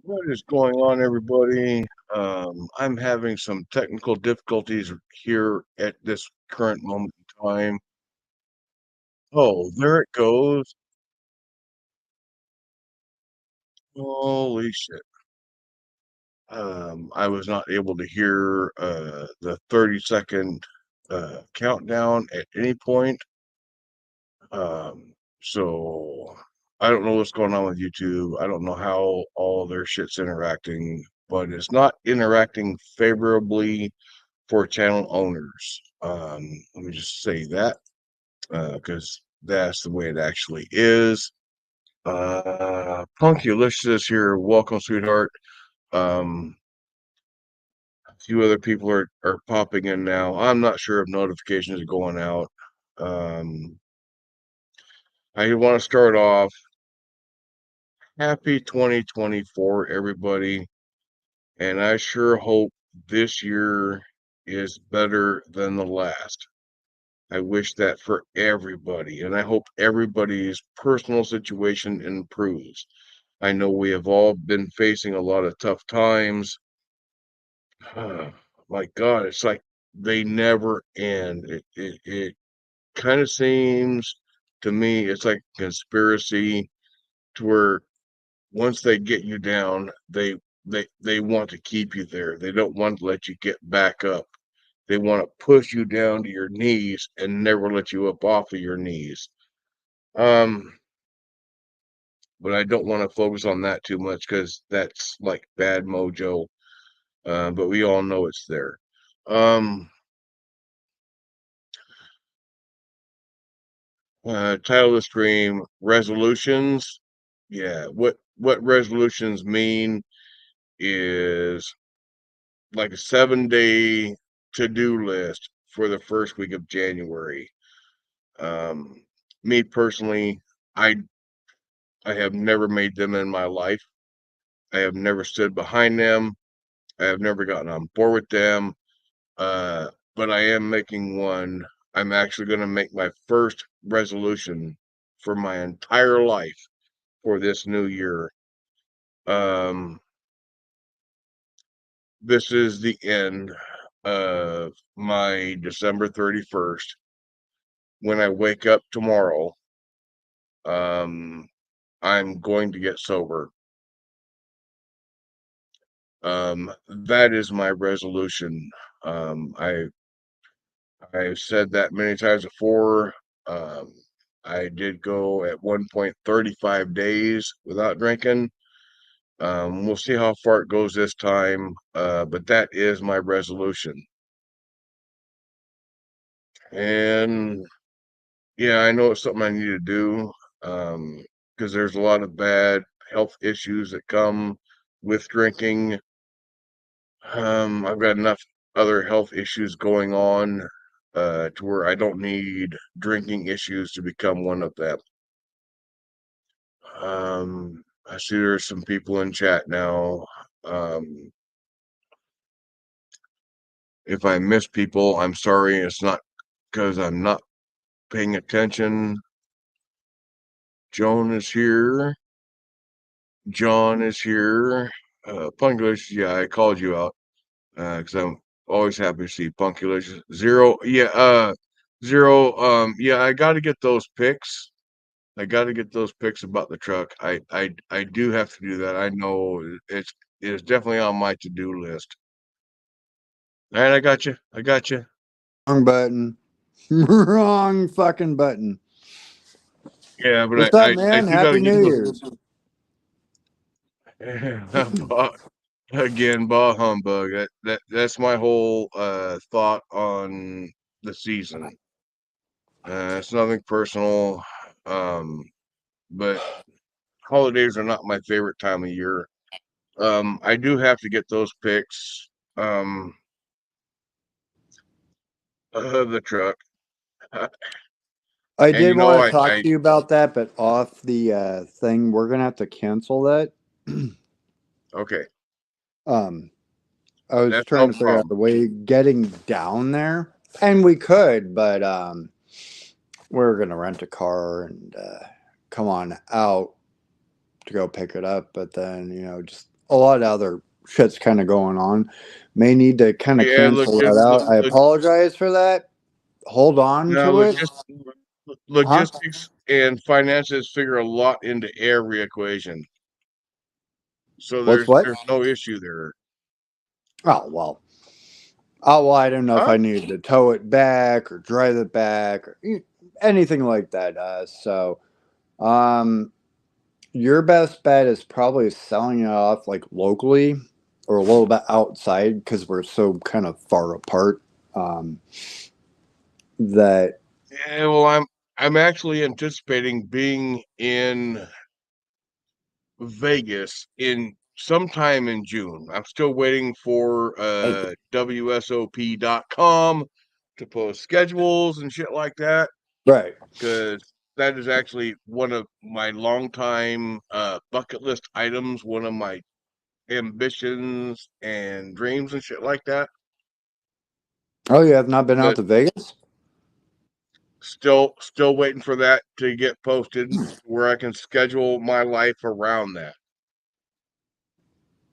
What is going on, everybody? I'm having some technical difficulties here at this current moment in time. Oh, there it goes. Holy shit. I was not able to hear the 30-second countdown at any point. So I don't know what's going on with YouTube. I don't know how all their shit's interacting, but it's not interacting favorably for channel owners. Let me just say that because that's the way it actually is. Punkulicious here. Welcome, sweetheart. A few other people are popping in now. I'm not sure if notifications are going out. Um, I want to start off. Happy 2024, everybody. And I sure hope this year is better than the last. I wish that for everybody, and I hope everybody's personal situation improves. I know we have all been facing a lot of tough times. My God, it's like they never end. It kind of seems to me it's like a conspiracy to where once they get you down, they want to keep you there. They don't want to let you get back up. They want to push you down to your knees and never let you up off of your knees. Um, but I don't want to focus on that too much because that's like bad mojo. But we all know it's there. Um, Title of the stream: resolutions. Yeah, what resolutions mean is like a 7-day to-do list for the first week of January. Um, Me personally, I I have never made them in my life. I have never stood behind them. I have never gotten on board with them. But I am making one. I'm actually going to make my first resolution for my entire life for this new year. Um, this is the end of my December 31st. When I wake up tomorrow, I'm going to get sober. That is my resolution. I've said that many times before. Um, I did go at one point 35 days without drinking. We'll see how far it goes this time, but that is my resolution. And yeah, I know it's something I need to do because there's a lot of bad health issues that come with drinking. I've got enough other health issues going on to where I don't need drinking issues to become one of them. I see there's some people in chat now. Um, if I miss people, I'm sorry. It's not because I'm not paying attention. Joan is here. John is here. Punkulicious, yeah, I called you out because I'm always happy to see Punkulicious. Zero, yeah, Zero, yeah, I got to get those pics. I got to get those pics about the truck. I do have to do that. I know it's definitely on my to-do list. All right, I got you. I got you. Wrong button. Wrong fucking button. Yeah, but What's up, I man? do got to Happy get New those. Year's. Again, bah humbug. That's my whole thought on the season. It's nothing personal, um, but holidays are not my favorite time of year. I do have to get those pics of the truck, I and did you know want to talk I to you about that, but off the thing, we're gonna have to cancel that. okay, um, I was that's trying no to figure out problem. the way getting down there, and we could, but we're gonna rent a car and come on out to go pick it up. But then, just a lot of other shit's kind of going on. May need to kind of Yeah, cancel that out. I apologize for that. Hold on now to it. Huh? logistics and finances figure a lot into every equation. So What's there's what? there's no issue there. Oh well. Oh well. I don't know if Huh? I needed to tow it back or drive it back or anything like that. Um, your best bet is probably selling it off like locally or a little bit outside because we're so kind of far apart. Um, that Yeah, well, I'm actually anticipating being in Vegas in sometime in June. I'm still waiting for hey, WSOP.com to post schedules and shit like that, right. because that is actually one of my longtime bucket list items, one of my ambitions and dreams and shit like that. Oh, you have not been out But to Vegas? still waiting for that to get posted where I can schedule my life around that.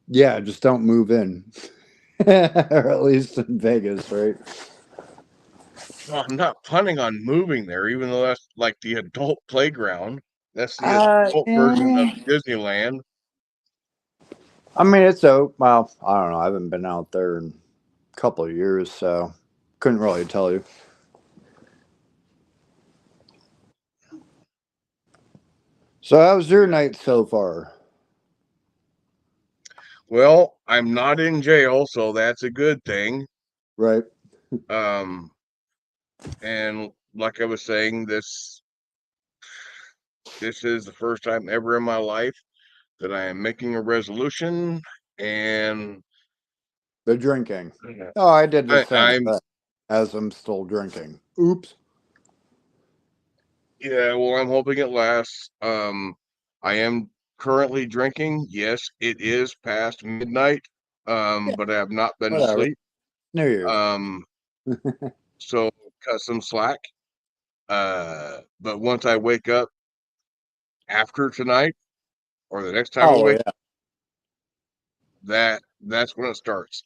Yeah, just don't move in, or at least in Vegas, right? Well, I'm not planning on moving there, even though that's like the adult playground. That's the adult version of Eh, Disneyland. I mean, it's so well. I don't know. I haven't been out there in a couple of years, so couldn't really tell you. So, how's your night so far? Well, I'm not in jail, so that's a good thing. Right. Um, and like I was saying, this is the first time ever in my life that I am making a resolution, and The drinking. Oh, I did the same I'm thing as I'm still drinking. Oops. yeah, well, I'm hoping it lasts. I am currently drinking. Yes, it is past midnight. Yeah, But I have not been to whatever. sleep. New Year's. Um, so cut some slack. But once I wake up after tonight or the next time I Oh wake yeah. that's when it starts.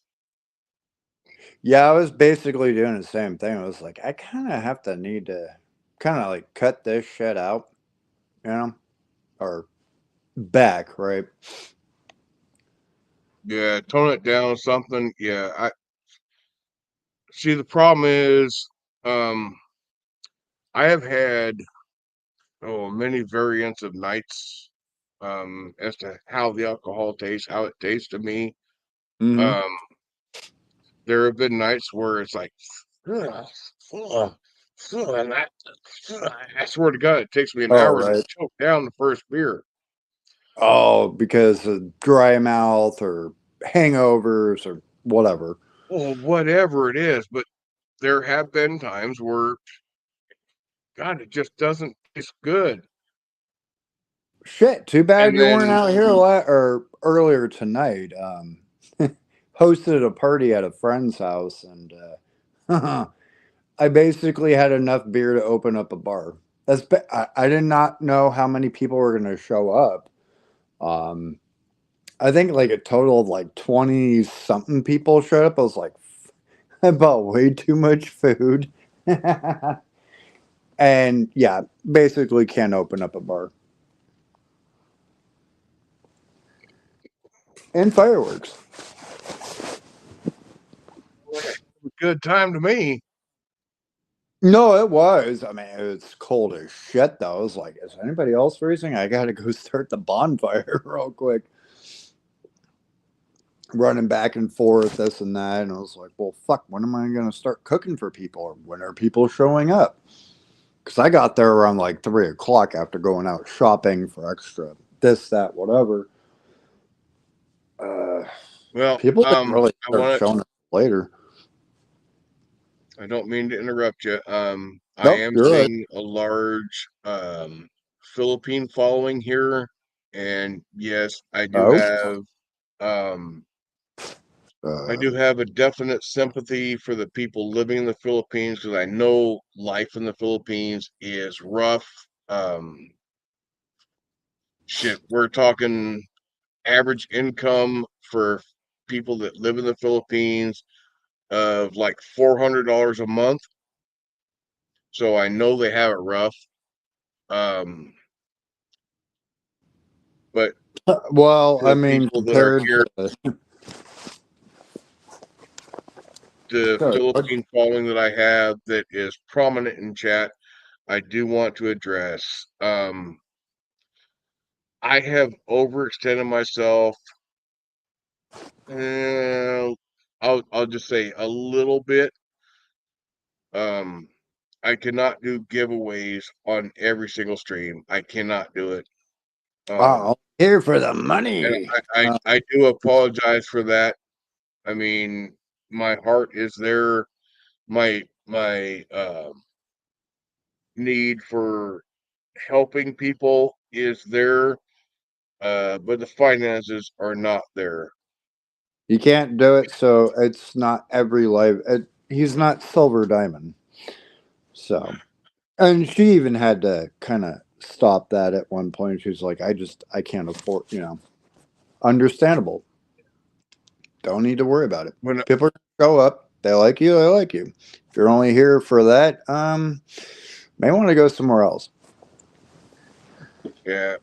Yeah, I was basically doing the same thing. I was like, I kind of have to need to kind of like cut this shit out, you know, or back, right? Yeah, tone it down something. Yeah, I see the problem is um I have had many variants of nights as to how the alcohol tastes, how it tastes to me. Mm-hmm. Um there have been nights where it's like ugh, ugh, and I swear to God, it takes me an Oh, hour to right. choke down the first beer. Oh, because of dry mouth or hangovers or whatever. Well, whatever it is, but there have been times where, God, it just doesn't taste good. Shit, too bad And you weren't then, out here or earlier tonight. Hosted a party at a friend's house, and I basically had enough beer to open up a bar. I did not know how many people were going to show up. Um, I think like a total of like 20 something people showed up. I was like, I bought way too much food. And yeah, basically can't open up a bar. And fireworks. good time to me. No, it was. I mean, it was cold as shit, though. I was like, is anybody else freezing? I gotta go start the bonfire real quick. Running back and forth, this and that. And I was like, well, fuck, when am I gonna start cooking for people? Or when are people showing up? Because I got there around like 3 o'clock after going out shopping for extra this, that, whatever. Uh, Well, People didn't really I start want showing up later. to, I don't mean to interrupt you. I Nope, am you're right. seeing a large Philippine following here. And yes, Oh, um, I uh, do have a definite sympathy for the people living in the Philippines because I know life in the Philippines is rough. Shit, we're talking average income for people that live in the Philippines of like $400 a month. So I know they have it rough. But Well, I the mean, people that are compared here, to the sorry, what? Philippine following that I have that is prominent in chat, I do want to address. I have overextended myself. Uh, I'll just say a little bit. Um, I cannot do giveaways on every single stream. I cannot do it. Oh, here for the And money. I do apologize for that. I mean, my heart is there. My need for helping people is there, but the finances are not there. You can't do it, so it's not every live. He's not Silver Diamond. So, and she even had to kind of stop that at one point. She was like, I can't afford, understandable. Don't need to worry about it. When People are gonna show up. They like you. They like you. If you're only here for that, may want to go somewhere else. Yeah,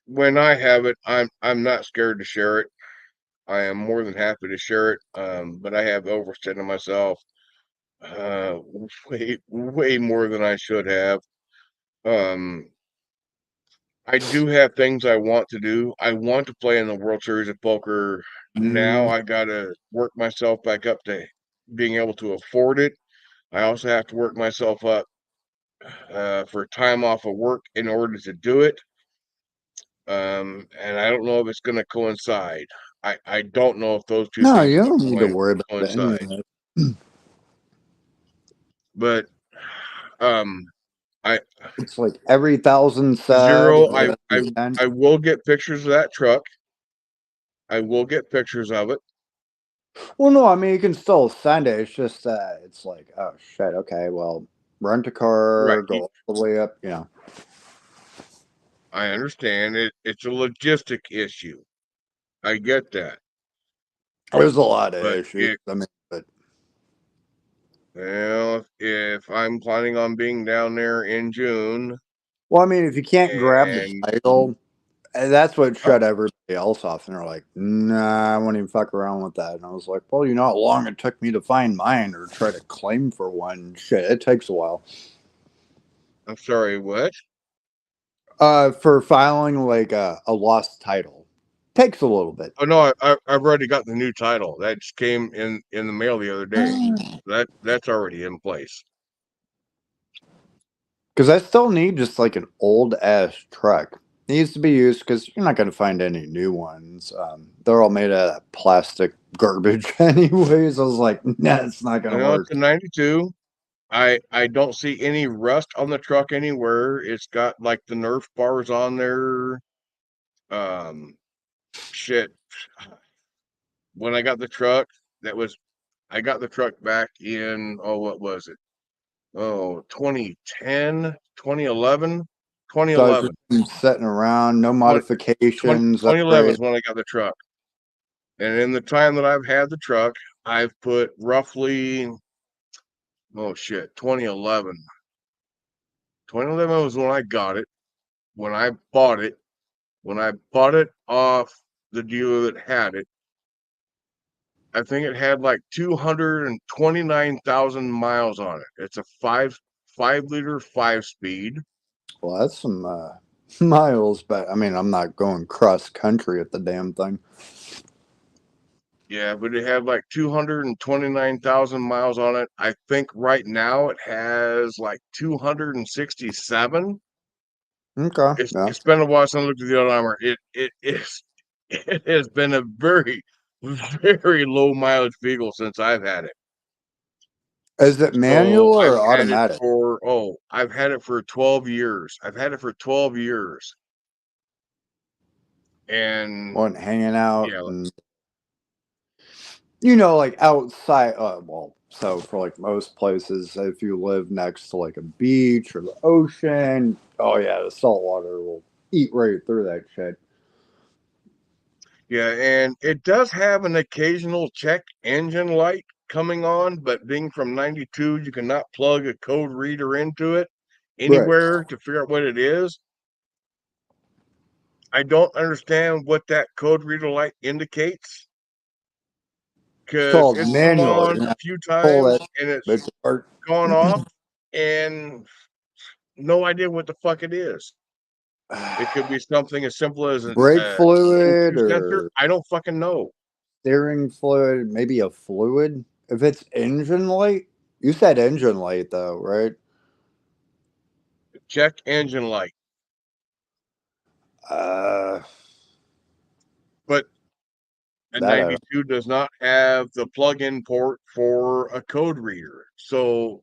when I have it, I'm not scared to share it. I am more than happy to share it. But I have overextended myself uh way more than I should have. Um, I do have things I want to do. I want to play in the World Series of Poker. Now Mm, I gotta work myself back up to being able to afford it. I also have to work myself up for time off of work in order to do it. And I don't know if it's going to coincide. I don't know if those two no, things you will don't need to worry about any of coincide. that. But um, I It's like every 1,000 subs, zero. or every 10. I will get pictures of that truck. I will get pictures of it. Well, no, I mean you can still send it. It's just that it's like, oh shit. Okay, well, rent a Right. car, go all the way up. I understand it. It's a logistic issue. I get that. There's a lot of But issues. I mean, but if I'm planning on being down there in June well, I mean, if you can't grab the and title, that's what oh, shut everybody else off. And they're like, nah, I won't even fuck around with that. And I was like, well, you know how long it took me to find mine or try to claim for one. Shit, it takes a while. I'm sorry, what? For filing like a lost title, takes a little bit. Oh no, I've already got the new title. That just came in the mail the other day. That's already in place. Because I still need just like an old ass truck. Needs to be used because you're not going to find any new ones. They're all made out of plastic garbage, anyways. I was like, nah, it's not going to It's work. a 92. I don't see any rust on the truck anywhere. It's got like the Nerf bars on there. Um, shit. When I got the truck, that was I got the truck back in, oh, what was it? Oh, 2010, 2011, So it's just 2011. been sitting around, no 20, modifications, 2011 upgrade. is when I got the truck. And in the time that I've had the truck, I've put roughly, oh shit, 2011. 2011 was when I got it. When I bought it, when I bought it off the dealer that had it, I think it had like 229,000 miles on it. It's a five liter 5 speed. Well, that's some miles, but I mean, I'm not going cross country at the damn thing. Yeah, but it had like 229,000 miles on it. I think right now it has like 267. Okay, yeah. It's been a while since I looked at the odometer. It is it has been a very low mileage vehicle since I've had it. Is it manual So I've or had it automatic? for I've had it for 12 years. I've had it for 12 years. And One hanging out yeah, and like outside. Well, so for like most places, if you live next to like a beach or the ocean, oh yeah, the salt water will eat right through that shit. Yeah, and it does have an occasional check engine light coming on, but being from 92, you cannot plug a code reader into it Right. anywhere to figure out what it is. I don't understand what that code reader light indicates It's because called it's come manual. on You a know, few pull times it. and it's It's part gone off and no idea what the fuck it is. It could be something as simple as an brake CO2 fluid sensor. or I don't fucking know. steering fluid, maybe a fluid. If it's engine light, you said engine light though, right? Check engine light. Uh, But a that I don't. 92 does not have the plug-in port for a code reader. So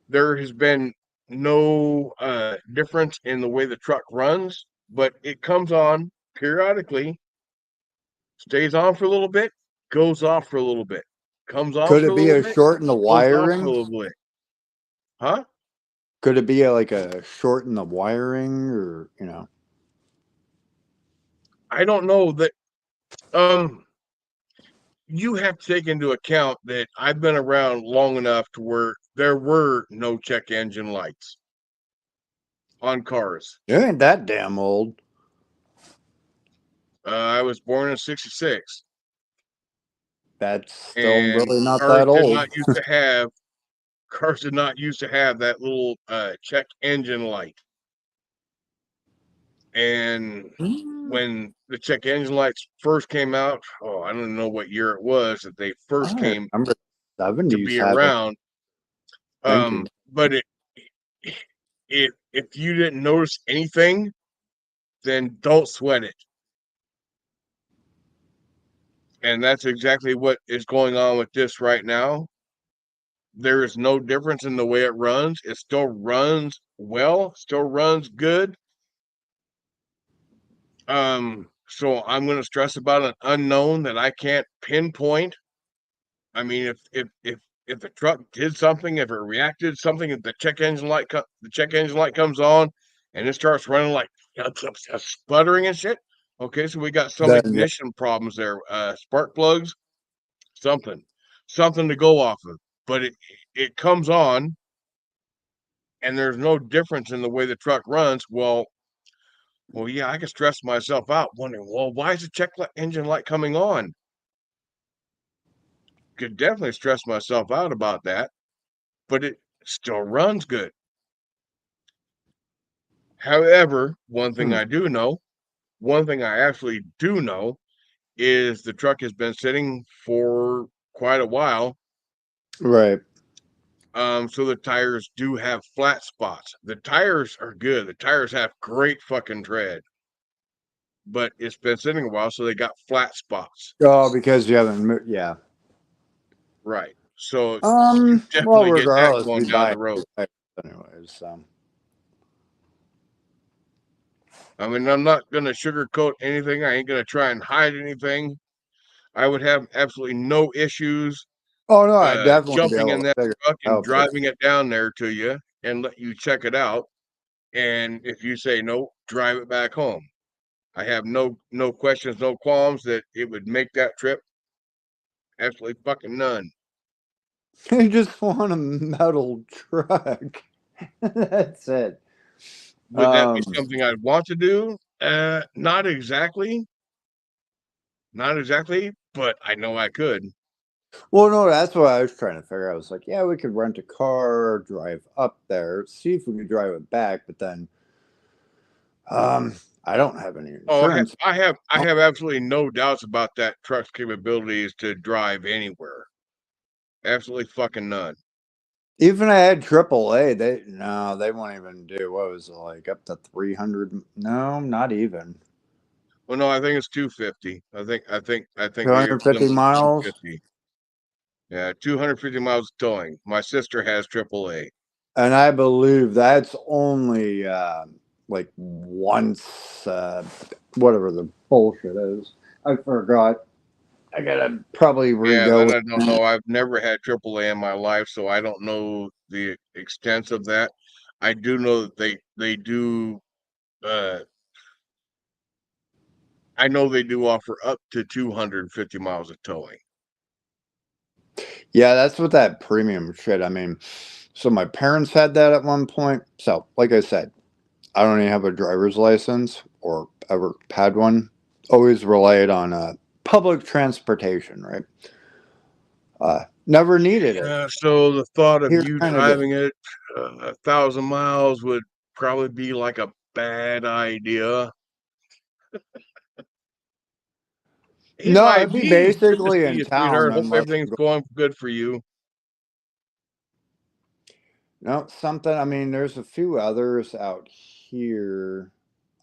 there has been no difference in the way the truck runs, but it comes on periodically, stays on for a little bit, goes off for a little bit, comes on Could for it a be little a bit, short in the goes off for a wiring? little bit. Huh? Could it be like a short in the wiring, or you know? I don't know that you have to take into account that I've been around long enough to where there were no check engine lights on cars. It ain't that damn old. I was born in '66, That's still and really not that old. cars did not used to have that little check engine light. And Mm, when the check engine lights first came out, oh, I don't know what year it was that they first I came remember to '70s be having around. thinking. But if you didn't notice anything, then don't sweat it. And that's exactly what is going on with this right now. There is no difference in the way it runs. It still runs well, still runs good. So I'm going to stress about an unknown that I can't pinpoint. I mean, if the truck did something, if it reacted something, if the check engine light comes on, and it starts running like sputtering and shit. Okay, so we got some Then yeah, ignition problems there. Spark plugs, something, something to go off of. But it comes on, and there's no difference in the way the truck runs. Well, yeah, I can stress myself out wondering, well, why is the engine light coming on? Could definitely stress myself out about that, but it still runs good. However, hmm, one thing I actually do know is the truck has been sitting for quite a while. right. So the tires do have flat spots. The tires are good. The tires have great fucking tread, but it's been sitting a while, so they got flat spots. Oh, because you haven't. Yeah. Right. So you Well, definitely get that regardless, we going down buy the road. it anyways. So. I mean, I'm not gonna sugarcoat anything. I ain't gonna try and hide anything. I would have absolutely no issues Oh no, I definitely be jumping able in to that figure truck it and out. But driving it down there to you and let you check it out. And if you say no, drive it back home. I have no questions, no qualms that it would make that trip. Absolutely fucking none. you just want a metal truck. That's it. Would that be Um. something I'd want to do? Not exactly. Not exactly, but I know I could. Well, no, that's what I was trying to figure out. I was like, yeah, we could rent a car, drive up there, see if we could drive it back. But then, um, I don't have any Oh, insurance. I have absolutely no doubts about that truck's capabilities to drive anywhere. Absolutely fucking none. Even I had AAA, they no, they won't even do what was it like up to 300? No, not even Well, no, I think it's 250. I think the 250 limit is miles. 250. Yeah, 250 miles of towing. My sister has AAA. And I believe that's only like once, whatever the bullshit is. I forgot. I gotta probably Yeah, re-go that with I don't that. know. I've never had AAA in my life, so I don't know the extent of that. I do know that they do uh I know they do offer up to 250 miles of towing. Yeah, that's what that premium shit. I mean, so my parents had that at one point. So, like I said, I don't even have a driver's license or ever had one. Always relied on public transportation, right? Never needed it. So the thought of Here's you kind of good. driving it 1,000 miles would probably be like a bad idea. Hey, No, my it'd be good to basically see in you, town sweetheart. Hope unless everything's I'm going. going good for you. No, something. I mean, there's a few others out here.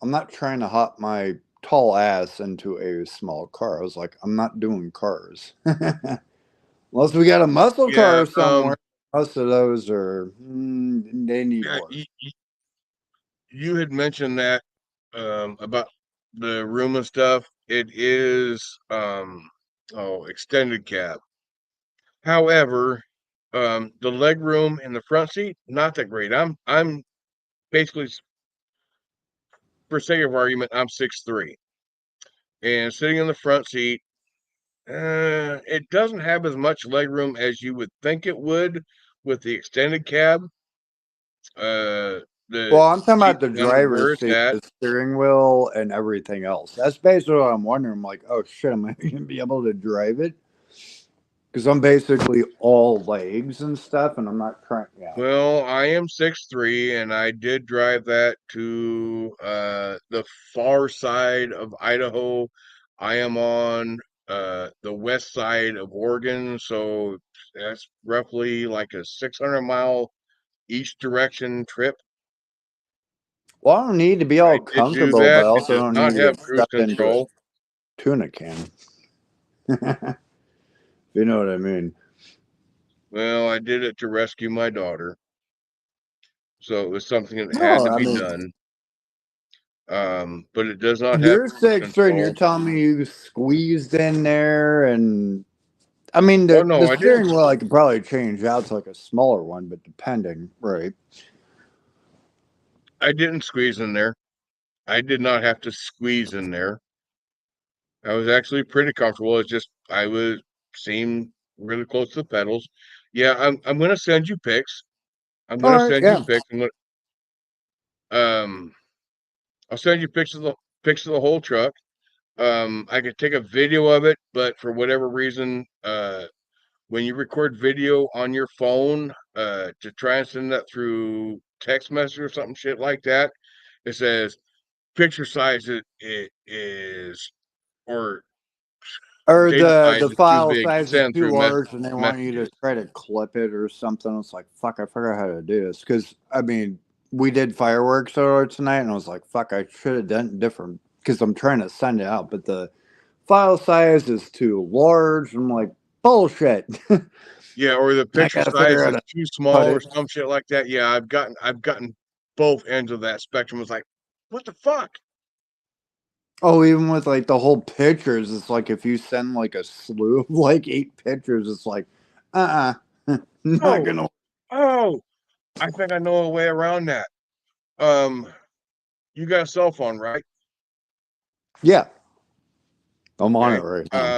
I'm not trying to hop my tall ass into a small car. I was like, I'm not doing cars. Unless we got a muscle Yeah, car somewhere. Most of those are, they need yeah. work. You had mentioned that about the room and stuff. It is extended cab. However, the leg room in the front seat not that great. I'm basically, for sake of argument, I'm 6'3", and sitting in the front seat, it doesn't have as much leg room as you would think it would with the extended cab. Uh, Well, the I'm talking seat about the kind of where driver's it's seat, at. the steering wheel, and everything else. That's basically what I'm wondering. I'm like, oh shit, am I going to be able to drive it? Because I'm basically all legs and stuff, and I'm not trying. Yeah. Well, I am 6'3", and I did drive that to the far side of Idaho. I am on the west side of Oregon, so that's roughly like a 600-mile each direction trip. Well, I don't need to be I all did do comfortable, but I that. It also does don't not need to have get cruise stuffed into a control. tuna can. You know what I mean? Well, I did it to rescue my daughter, so it was something that had No, to I be mean, done. But it does not have you're cruise 6'3", and you're control. telling me you squeezed in there, and I mean Oh the no, I didn't. steering wheel I could probably change out to like a smaller one, but depending, right? I didn't squeeze in there. I did not have to squeeze in there. I was actually pretty comfortable. It's just I was seemed really close to the pedals. Yeah, I'm gonna send you pics. I'm All gonna right, send you yeah. pics. Um I'll send you pics of the whole truck. I could take a video of it, but for whatever reason, when you record video on your phone, to try and send that through text message or something shit like that, it says picture size it is or Or data size the is too file big to size is send too through large, and they want you to messages. try to clip it or something. It's like, fuck, I forgot how to do this. Because I mean, we did fireworks earlier tonight, and I was like, fuck, I should have done it different because I'm trying to send it out, but the file size is too large. I'm like, bullshit. Yeah, or the I picture gotta figure size out is how to too cut small or it. some shit like that. Yeah, I've gotten both ends of that spectrum. It's like, what the fuck? Oh, even with like the whole pictures, it's like if you send like a slew of like 8 pictures, it's like, not Oh, gonna. oh, I think I know a way around that. Um, you got a cell phone, right? Yeah, I'm on it Okay. right now.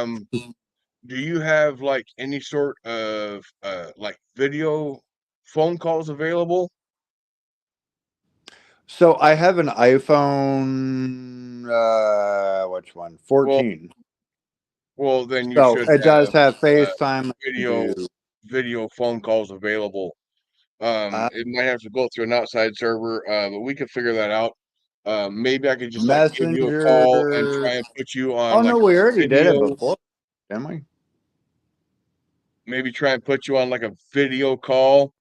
Do you have like any sort of like video phone calls available? So I have an iPhone, which one? Well, 14. then you So should it does have have uh, FaceTime. I can video do. video phone calls available. Uh, It might have to go through an outside server, but we could figure that out. Maybe I could just like give you a call and Messenger. try and put you on Oh like no, a we already did it video, before, didn't we? maybe try and put you on like a video call,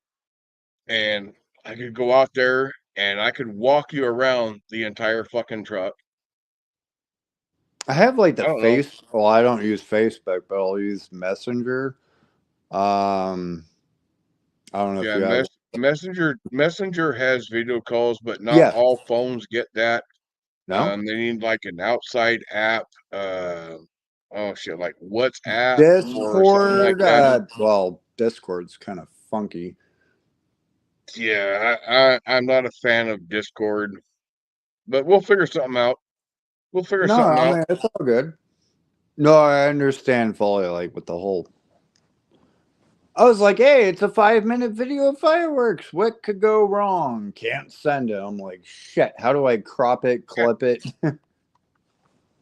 and I could go out there and I could walk you around the entire fucking truck. I have like the I don't know. face. Well, I don't use Facebook, but I'll use Messenger. Um, I don't know if Yeah, you have. Messenger has video calls, but not Yeah. all phones get that. No. They need like an outside app. Oh shit, like WhatsApp or something like Discord. that. Well, Discord's kind of funky. Yeah, I'm not a fan of Discord, but we'll figure something out. We'll figure No, something I out. mean it's all good. No, I understand fully. Like with the whole, I was like, hey, it's a 5 minute video of fireworks. What could go wrong? Can't send it. I'm like, shit. How do I crop it, clip it?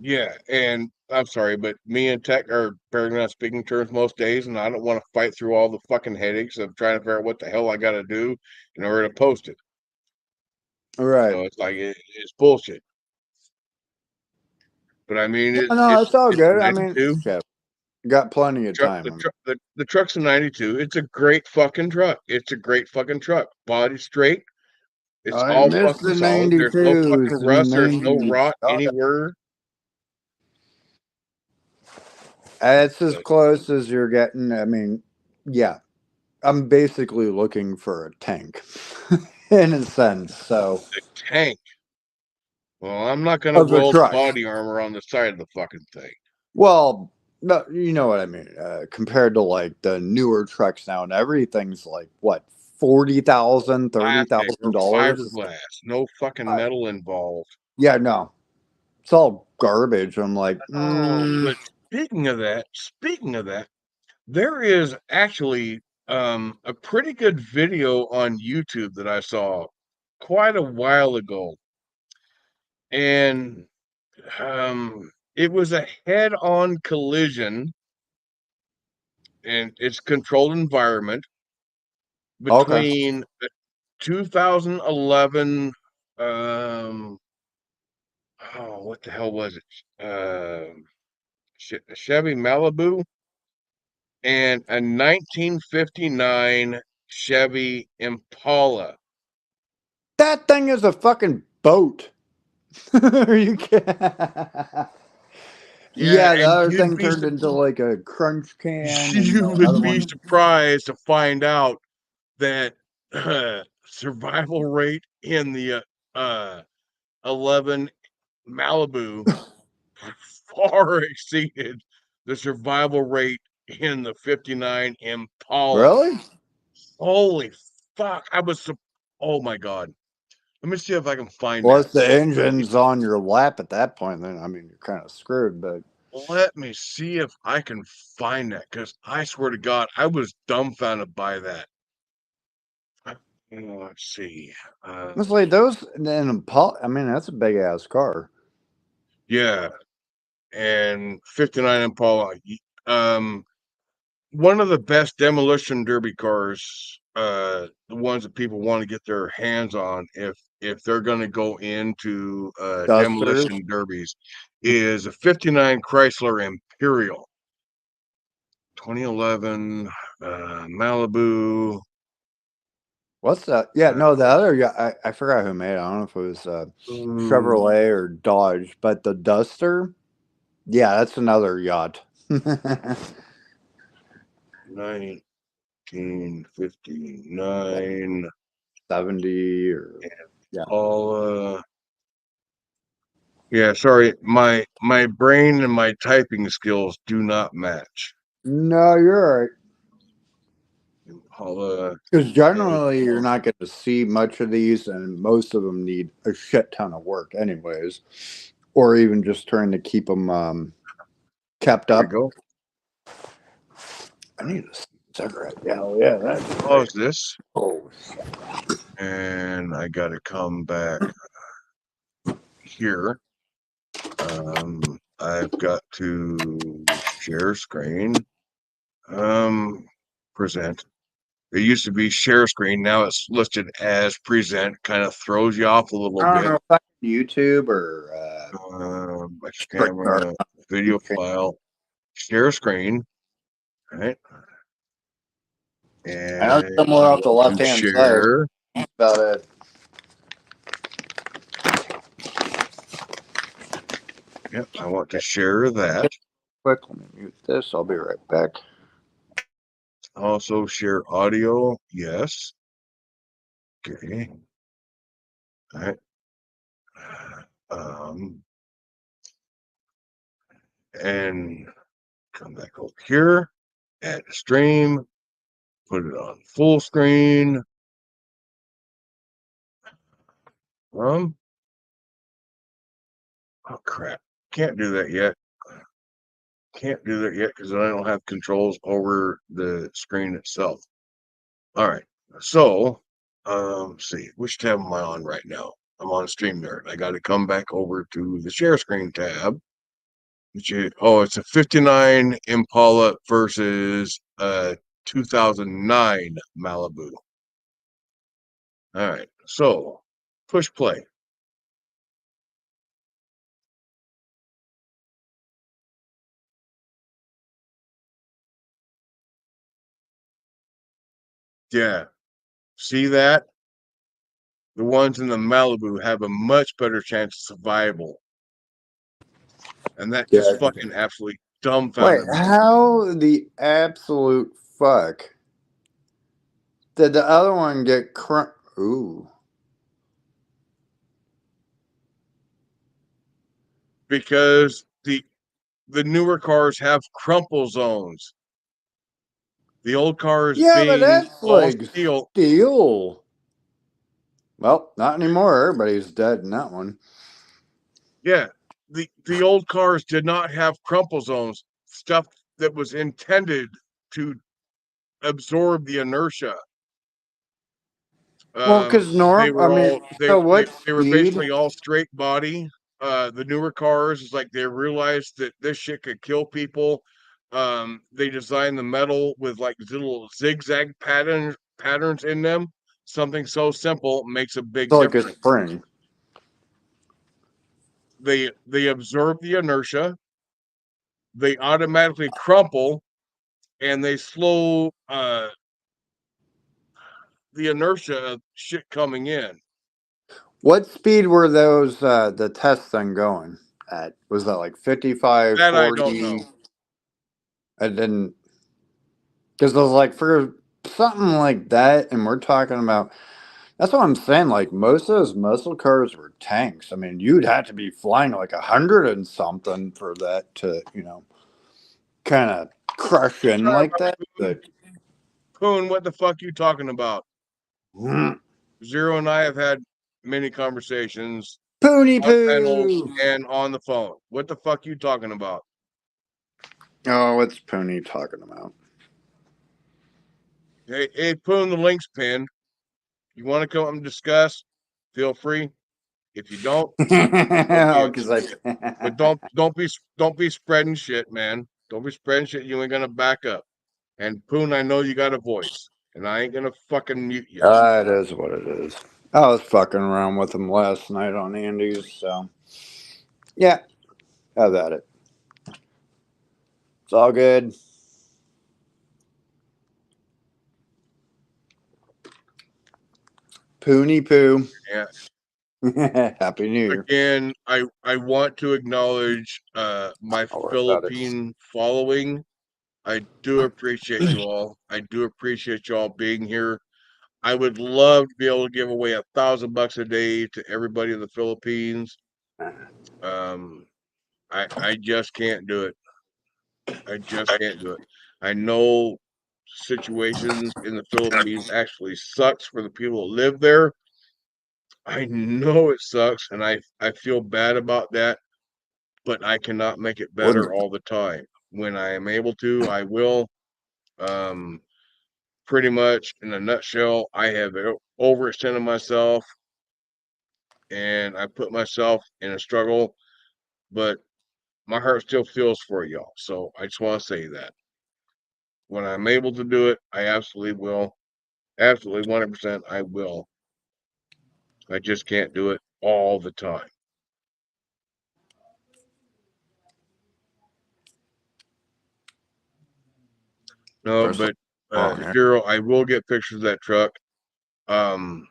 Yeah, and I'm sorry, but me and Tech are barely not speaking terms most days, and I don't want to fight through all the fucking headaches of trying to figure out what the hell I got to do in order to post it. Right. So it's like it's bullshit. But I mean, No, no, it's all it's good. I mean, 92. shit. Got plenty of Truck, time. the truck's a 92. It's a great fucking truck. It's a great fucking truck. Body straight. It's I all miss fucking the solid. There's no fucking 92s and rust. There's no 90s. rot Oh, yeah. anywhere. It's as But close as you're getting. I mean, yeah. I'm basically looking for a tank in a sense. So, the tank. Well, I'm not gonna of the weld truck. body armor on the side of the fucking thing. Well, no, you know what I mean. Compared to like the newer trucks now, and everything's like what $40,000, thirty Plastic thousand or dollars. fiberglass. No fucking metal involved. Yeah, no, it's all garbage. I'm like, Oh, but speaking of that, there is actually a pretty good video on YouTube that I saw quite a while ago. And it was a head-on collision and it's controlled environment okay, between a 2011 um oh what the hell was it Chevy Malibu and a 1959 Chevy Impala. that thing is a fucking boat. Are you kidding? Yeah, Yeah, the and other thing turned into like a crunch can, and you the would other be one. surprised to find out that survival rate in the 11 Malibu far exceeded the survival rate in the 59 Impala. Really? Holy fuck. Oh my God. Let me see if I can find Well, that. if the engine's on your lap at that point, then I mean you're kind of screwed. But Let me see if I can find that because I swear to God, I was dumbfounded by that. Let's see. it's like those, and I mean, that's a big ass car. Yeah, and 59 Impala. Um, One of the best demolition derby cars, the ones that people want to get their hands on if they're going to go into Dusters. demolition derbies, is a 59 Chrysler Imperial 2011 Malibu. What's that? Yeah, Uh, no, the other guy, I forgot who made it. I don't know if it was ooh, Chevrolet or Dodge, but the Duster, yeah, that's another yacht. 1959 70 or yeah. Impala. Yeah, sorry, my brain and my typing skills do not match. No, you're right. Impala. Because And generally you're not going to see much of these, and most of them need a shit ton of work, anyways, or even just trying to keep them kept there we up. go. I need a cigarette. Yeah, yeah, that's Pause right. this, Oh, and I got to come back here. I've got to share screen. Present. It used to be share screen. Now it's listed as present. Kind of throws you off a little I don't know bit. if that's YouTube or StreamYard. Camera, video file, share screen. Right. I know And somewhere I off the want to left hand side. share. That's about it. Yep, I want to share that. Quick, let me mute this. I'll be right back. Also share audio. Yes. Okay. All right. Um, and come back over here, add a stream, put it on full screen. Um, Oh crap! Can't do that yet. Can't do that yet because I don't have controls over the screen itself. All right. So, see, which tab am I on right now? I'm on StreamYard. I got to come back over to the share screen tab. It's a 59 Impala versus a 2009 Malibu. All right. So, push play. Yeah. See that? The ones in the Malibu have a much better chance of survival. And that Yeah. just fucking absolutely Wait, dumbfounded me. how the absolute fuck did the other one get Ooh. Because the newer cars have crumple zones. The old cars Yeah, but being that's all like steel. steel. Well, not anymore. Everybody's dead in that one. Yeah. The old cars did not have crumple zones, stuff that was intended to absorb the inertia. Well, because They norm, I were mean, all so what they were speed? basically all straight body. The newer cars is like they realized that this shit could kill people. They designed the metal with like little zigzag patterns in them. Something so simple makes a It's big like a difference. spring. They absorb the inertia, they automatically crumple, and they slow the inertia of shit coming in. What speed were those the test thing going at? Was that like 55, That I don't 40? know. I didn't, because I was like, for something like that, and we're talking about, that's what I'm saying. Like, most of those muscle cars were tanks. I mean, you'd have to be flying like 100 and something for that to, kind of crush in Sorry like about that. Poon. But Poon, what the fuck you talking about? Zero and I have had many conversations Pony on panels poo. and on the phone. What the fuck you talking about? Oh, what's Pony talking about? Hey, Poon, the link's pinned. You want to come and discuss? Feel free. If you don't, so be Oh, it. because I. But don't be spreading shit, man. Don't be spreading shit. You ain't gonna back up. And Poon, I know you got a voice, and I ain't gonna fucking mute you. It is what it is. I was fucking around with him last night on Andy's, so yeah, have at it. It's all good. Poony poo. Yeah. Happy New Year. Again, I want to acknowledge my Don't worry about it. Philippine following. I do appreciate you all. I do appreciate you all being here. I would love to be able to give away $1,000 a day to everybody in the Philippines. Um, I just can't do it. I just can't do it. I know situations in the Philippines actually sucks for the people that live there. I know it sucks, and I feel bad about that, but I cannot make it better Wouldn't. all the time. When I am able to, I will. Um, Pretty much in a nutshell, I have overextended myself and I put myself in a struggle, but my heart still feels for y'all. So I just want to say that when I'm able to do it, I absolutely will. Absolutely 100% I will. I just can't do it all the time. No, Press the but wrong here. Zero, I will get pictures of that truck. Um,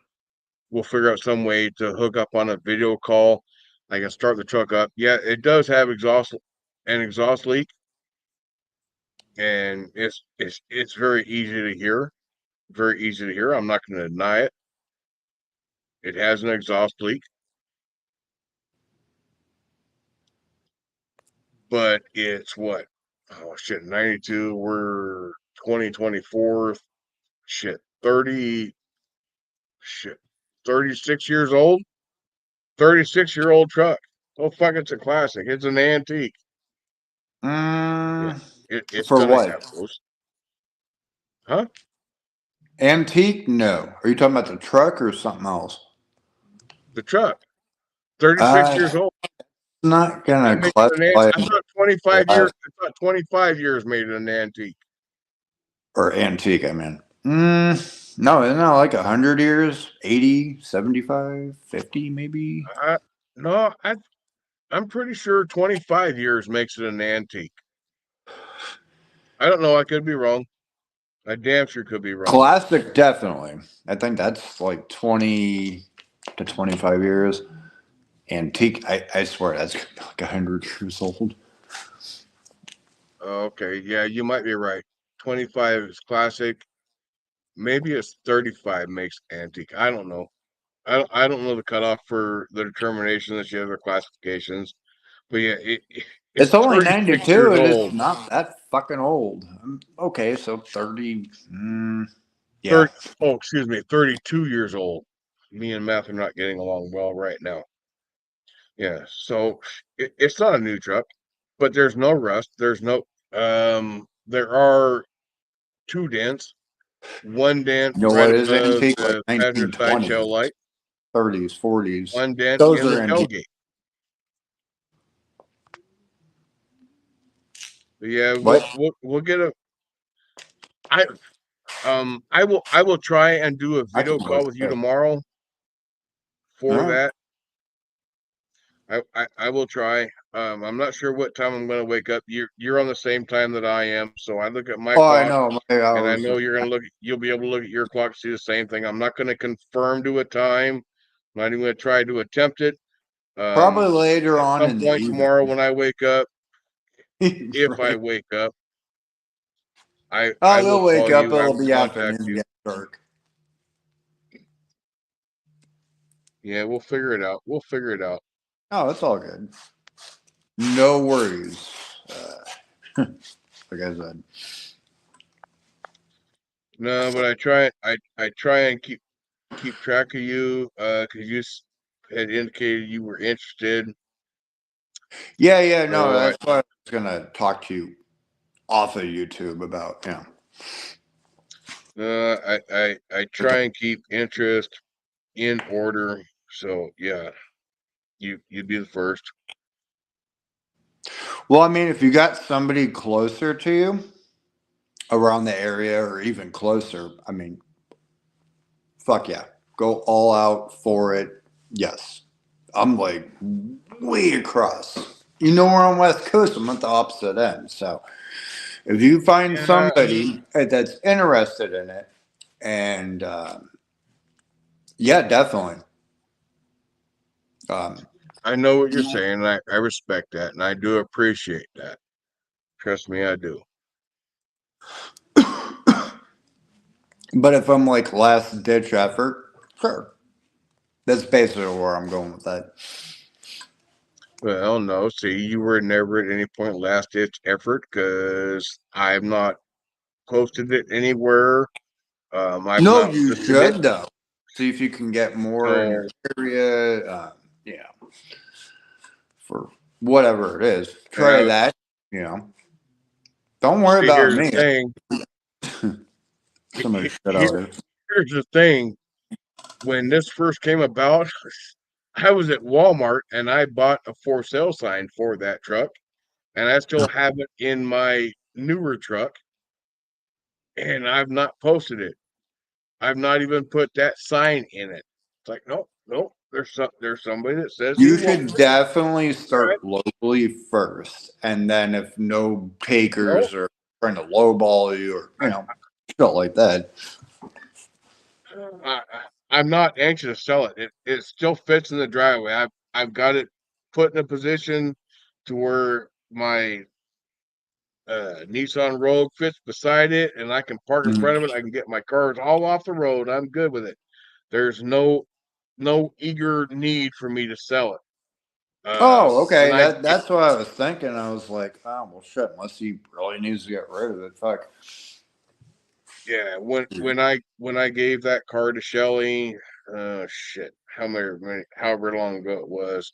we'll figure out some way to hook up on a video call. I can start the truck up. Yeah, it does have an exhaust leak, and it's very easy to hear. Very easy to hear. I'm not going to deny it. It has an exhaust leak, but it's what? Oh shit, 92. We're 2024. Shit, 30. Shit, 36 years old. 36-year-old truck. Oh fuck! It's a classic. It's an antique. Yeah, Mm, it's for gonna what? have those, huh? Antique? No. Are you talking about the truck or something else? The truck, 36 years old. Not They gonna make it an. classify I it thought 25 years. as I thought 25 years made it an antique. or antique. I mean, no, isn't that like 100 years? 80, 75, 50, maybe. No, I'm pretty sure 25 years makes it an antique. I don't know. I could be wrong. I damn sure could be wrong. Classic, definitely. I think that's like 20 to 25 years. Antique, I swear that's like 100 years old. Okay, yeah, you might be right. 25 is classic. Maybe it's 35 makes antique. I don't know. I don't know the cutoff for the determination that you have their classifications. But yeah, it's It's only 36 92, years and it's old. not that fucking old. Okay, so 30. Yeah. 30, oh, excuse me, 32 years old. Me and math are not getting along well right now. Yeah, so it's not a new truck, but there's no rust. There's no there are two dents. One dent You know right what is above antique? Like the passenger side tail 1920s, light. 30s, 40s. One dent Those in the are antique. tailgate. But yeah, What? we'll get a I I will try and do a I can video call look with you it up. tomorrow All for right. that. I will try. I'm not sure what time I'm gonna wake up. You're on the same time that I am, so I look at my Oh, I clock know. My and I hours. know you're gonna look you'll be able to look at your clock, see the same thing. I'm not gonna confirm to a time. I'm not even gonna try to attempt it. Probably Um, later at on some in the point tomorrow evening. when I wake up, if I Right. wake up, Oh, I will you'll wake call up. you. I It'll will be contact afternoon, you. get dark. Yeah, we'll figure it out. We'll figure it out. Oh, it's all good. No worries. Like I said. No, but I try and keep track of you because had indicated you were interested. Yeah, yeah, no, So that's what I was gonna talk to you off of YouTube about. Yeah. I try and keep interest in order. So yeah, you'd be the first. Well, I mean, if you got somebody closer to you around the area or even closer, I mean, fuck yeah. Go all out for it. Yes. I'm like way across. You know, we're on West Coast. I'm at the opposite end. So if you find Yeah, somebody that's interested in it, and yeah, definitely. Um, I know what you're saying. I respect that, and I do appreciate that. Trust me, I do. but if I'm like last ditch effort, sure. That's basically where I'm going with that. Well, no, see, you were never at any point last ditch effort because I've not posted it anywhere. I've No, not you listed it. should though. See if you can get more in your So, area. Yeah, for whatever it is, try uh, that. You know, don't worry see, about here's the me. thing. Some of the shit Here, out there. here's the thing. When this first came about, I was at Walmart and I bought a for sale sign for that truck, and I still have it in my newer truck, and I've not posted it. I've not even put that sign in it. It's like, nope, nope. There's somebody that says he You wants should it. definitely All right. start locally first, and then if no Nope. takers are trying to lowball you or shit like that. I, I'm not anxious to sell it. It still fits in the driveway. I've got it put in a position to where my Nissan Rogue fits beside it, and I can park in front of Mhm. it. I can get my cars all off the road. I'm good with it. There's no eager need for me to sell it. Oh, When okay. I That's what I was thinking. I was like, oh well, shit. Unless he really needs to get rid of it, fuck. yeah, when I gave that car to Shelly, shit, however long ago it was.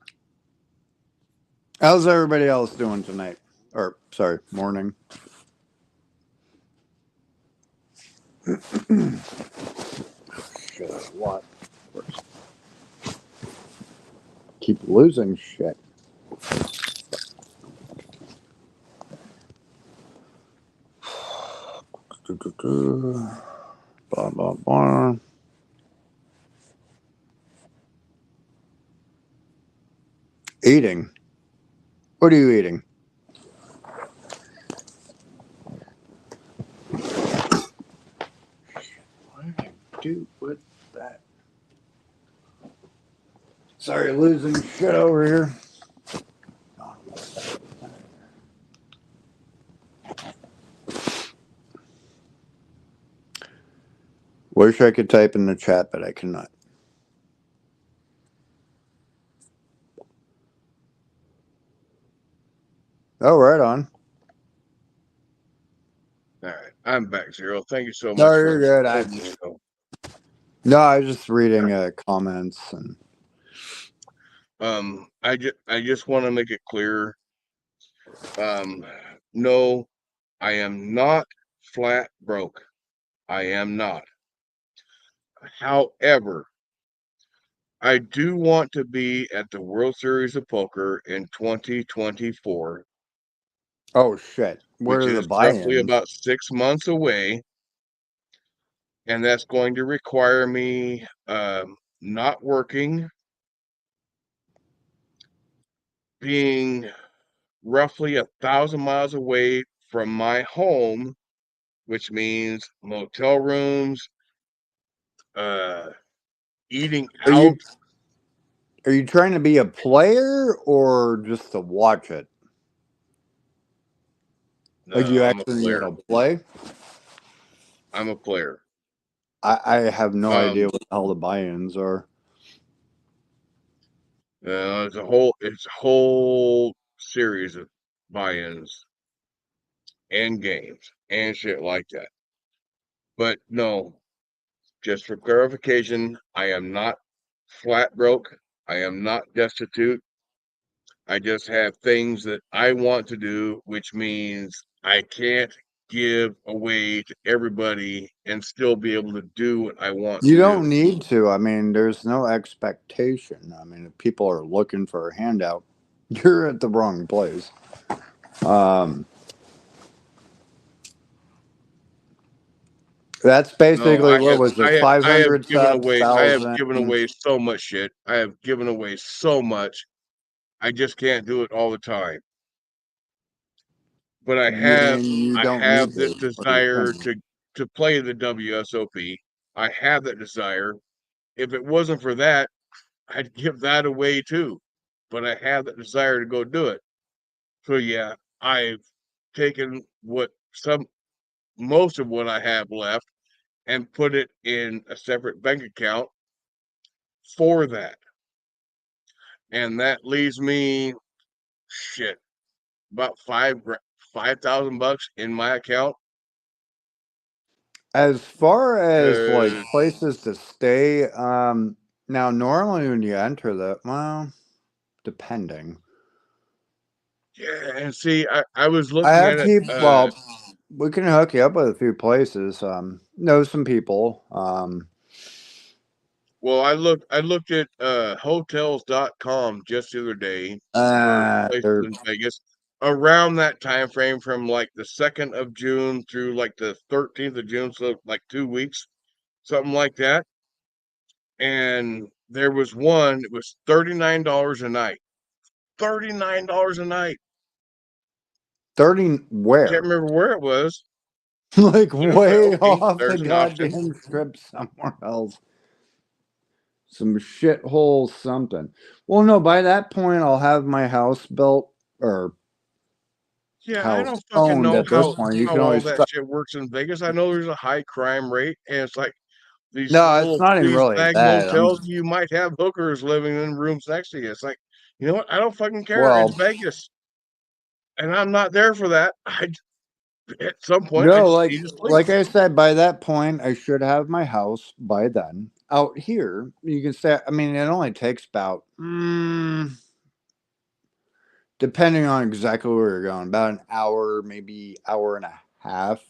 How's everybody else doing tonight? Or, sorry, morning. Shit, what? Keep losing shit. Blah, blah, blah. Eating. What are you eating? What did I do with that? Sorry, losing shit over here. Wish I could type in the chat, but I cannot. Oh, right on. All right, I'm back, Zero. Thank you so No, much you're for good. holding the show. No, I was just reading comments and. I just want to make it clear. No, I am not flat broke. I am not. However, I do want to be at the World Series of Poker in 2024. Oh shit! Where Which are the is roughly buy-ins? about 6 months away, and that's going to require me not working, being roughly 1,000 miles away from my home, which means motel rooms, eating Are out. you trying to be a player or just to watch it? Like No, you I'm a actually player. play? I'm a player. I have no idea Um, what the hell the buy-ins are. it's a whole series of buy-ins and games and shit like that. But no, just for clarification, I am not flat broke. I am not destitute. I just have things that I want to do, which means I can't give away to everybody and still be able to do what I want You to do. don't need to. I mean, there's no expectation. I mean, if people are looking for a handout, you're at the wrong place. Um, that's No, basically what was it? I have 500 given subs, away thousand. so much shit. I have given away so much. I just can't do it all the time. But You I don't need have this to. What are you desire saying? to play the WSOP. I have that desire. If it wasn't for that, I'd give that away too. But I have that desire to go do it. So yeah, I've taken most of what I have left and put it in a separate bank account for that. And that leaves me shit about 5,000 bucks in my account. As far as like Uh, places to stay, now normally when you enter that, well, depending. yeah, and see, I was I looking have at it. people. Well, we can hook you up with a few places. Know some people. Well, I looked at hotels.com just the other day for places They're in Vegas around that time frame from like the 2nd of June through like the 13th of June, so like 2 weeks, something like that. And there was one, it was $39 a night. $39 a night. 30 Can't where? remember where it was. Like But it's like, way okay, off the there's an option. goddamn strip somewhere else. Some shithole something. Well, no, by that point, I'll have my house built or Yeah, I house don't fucking owned know at this point. You how can all always that start. shit works in Vegas. I know there's a high crime rate, and it's like these No, it's little not even really douchebag that. motels. You might have hookers living in rooms next to you. It's like, you know what? I don't fucking care. It's Well, Vegas, and I'm not there for that. At some point, I no, just need to sleep. like I said, by that point, I should have my house by then. Out here, you can say. I mean, it only takes about depending on exactly where you're going, about an hour, maybe hour and a half,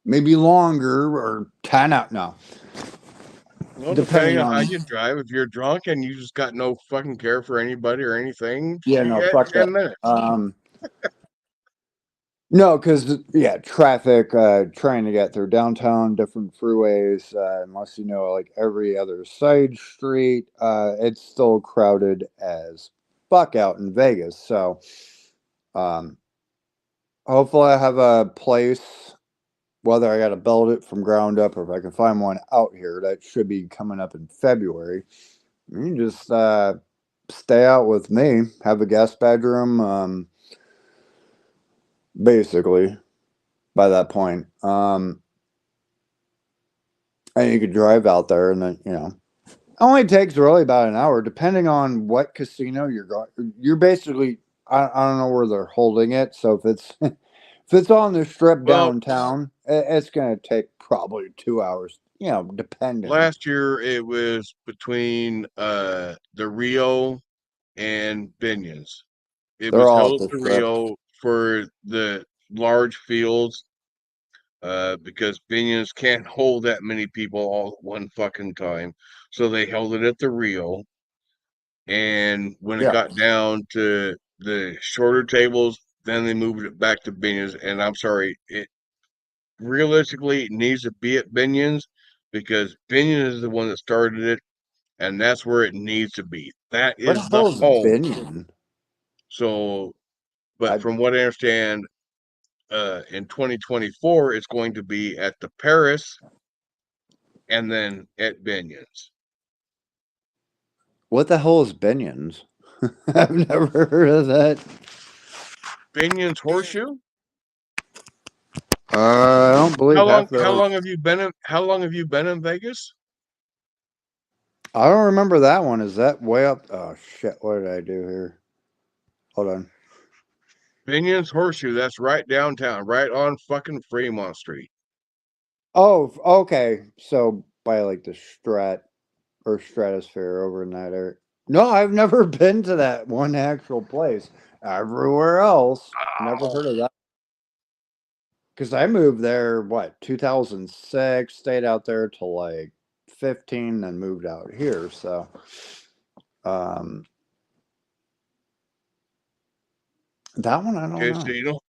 maybe longer, or 10 out. No, Well, depending depending on how on. you drive, if you're drunk and you just got no fucking care for anybody or anything, Yeah, no, shit, fuck that. 10 minutes. No, because yeah, traffic, trying to get through downtown, different freeways, unless you know like every other side street, it's still crowded as fuck out in Vegas. So, um, hopefully, I have a place. Whether I got to build it from ground up or if I can find one out here, that should be coming up in February. You can just stay out with me, have a guest bedroom, basically by that point. And you could drive out there, and then only takes really about an hour, depending on what casino you're going. You're basically, I don't know where they're holding it, so if it's if it's on the strip Well, downtown, it's gonna take probably 2 hours. Depending. last year it was between the Rio and Binions. It They're was all at held the at the strip. Rio for the large fields because Binions can't hold that many people all at one fucking time. So they held it at the Rio. And when it Yeah. got down to the shorter tables, then they moved it back to Binions. And I'm sorry, it realistically it needs to be at Binions because Binions is the one that started it, and that's where it needs to be. That What is the the hell is home. Binion? So, but I from what I understand, in 2024, it's going to be at the Paris and then at Binions. what the hell is Binions? I've never heard of that. Binions Horseshoe? I don't believe half How those. long have you been in how long have you been in Vegas? I don't remember that one. Is that way up? Oh shit! What did I do here? Hold on. Binion's Horseshoe, that's right downtown, right on fucking Fremont Street. Oh, okay. So by like the Strat or Stratosphere over in that area. No, I've never been to that one actual place. Everywhere else, never Oh, heard of that. Because I moved there, what, 2006, stayed out there till like 15, then moved out here. So, um, that one I don't okay, so know. you know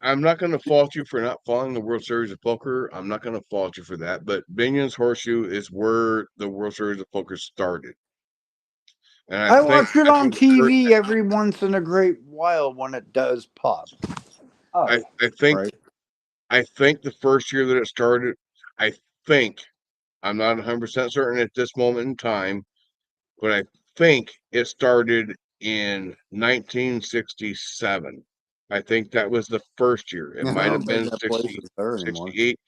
I'm not going to fault you for not following the World Series of Poker. I'm not going to fault you for that. But Binion's Horseshoe is where the World Series of Poker started, and I I think watch it that's on where the first. TV every once in a great while when it does pop. Oh, I think right. I think the first year that it started, I think I'm not 100% certain at this moment in time, but I think it started in 1967. I think that was the first year. It I might have don't think been that place 60, is there anymore. 68.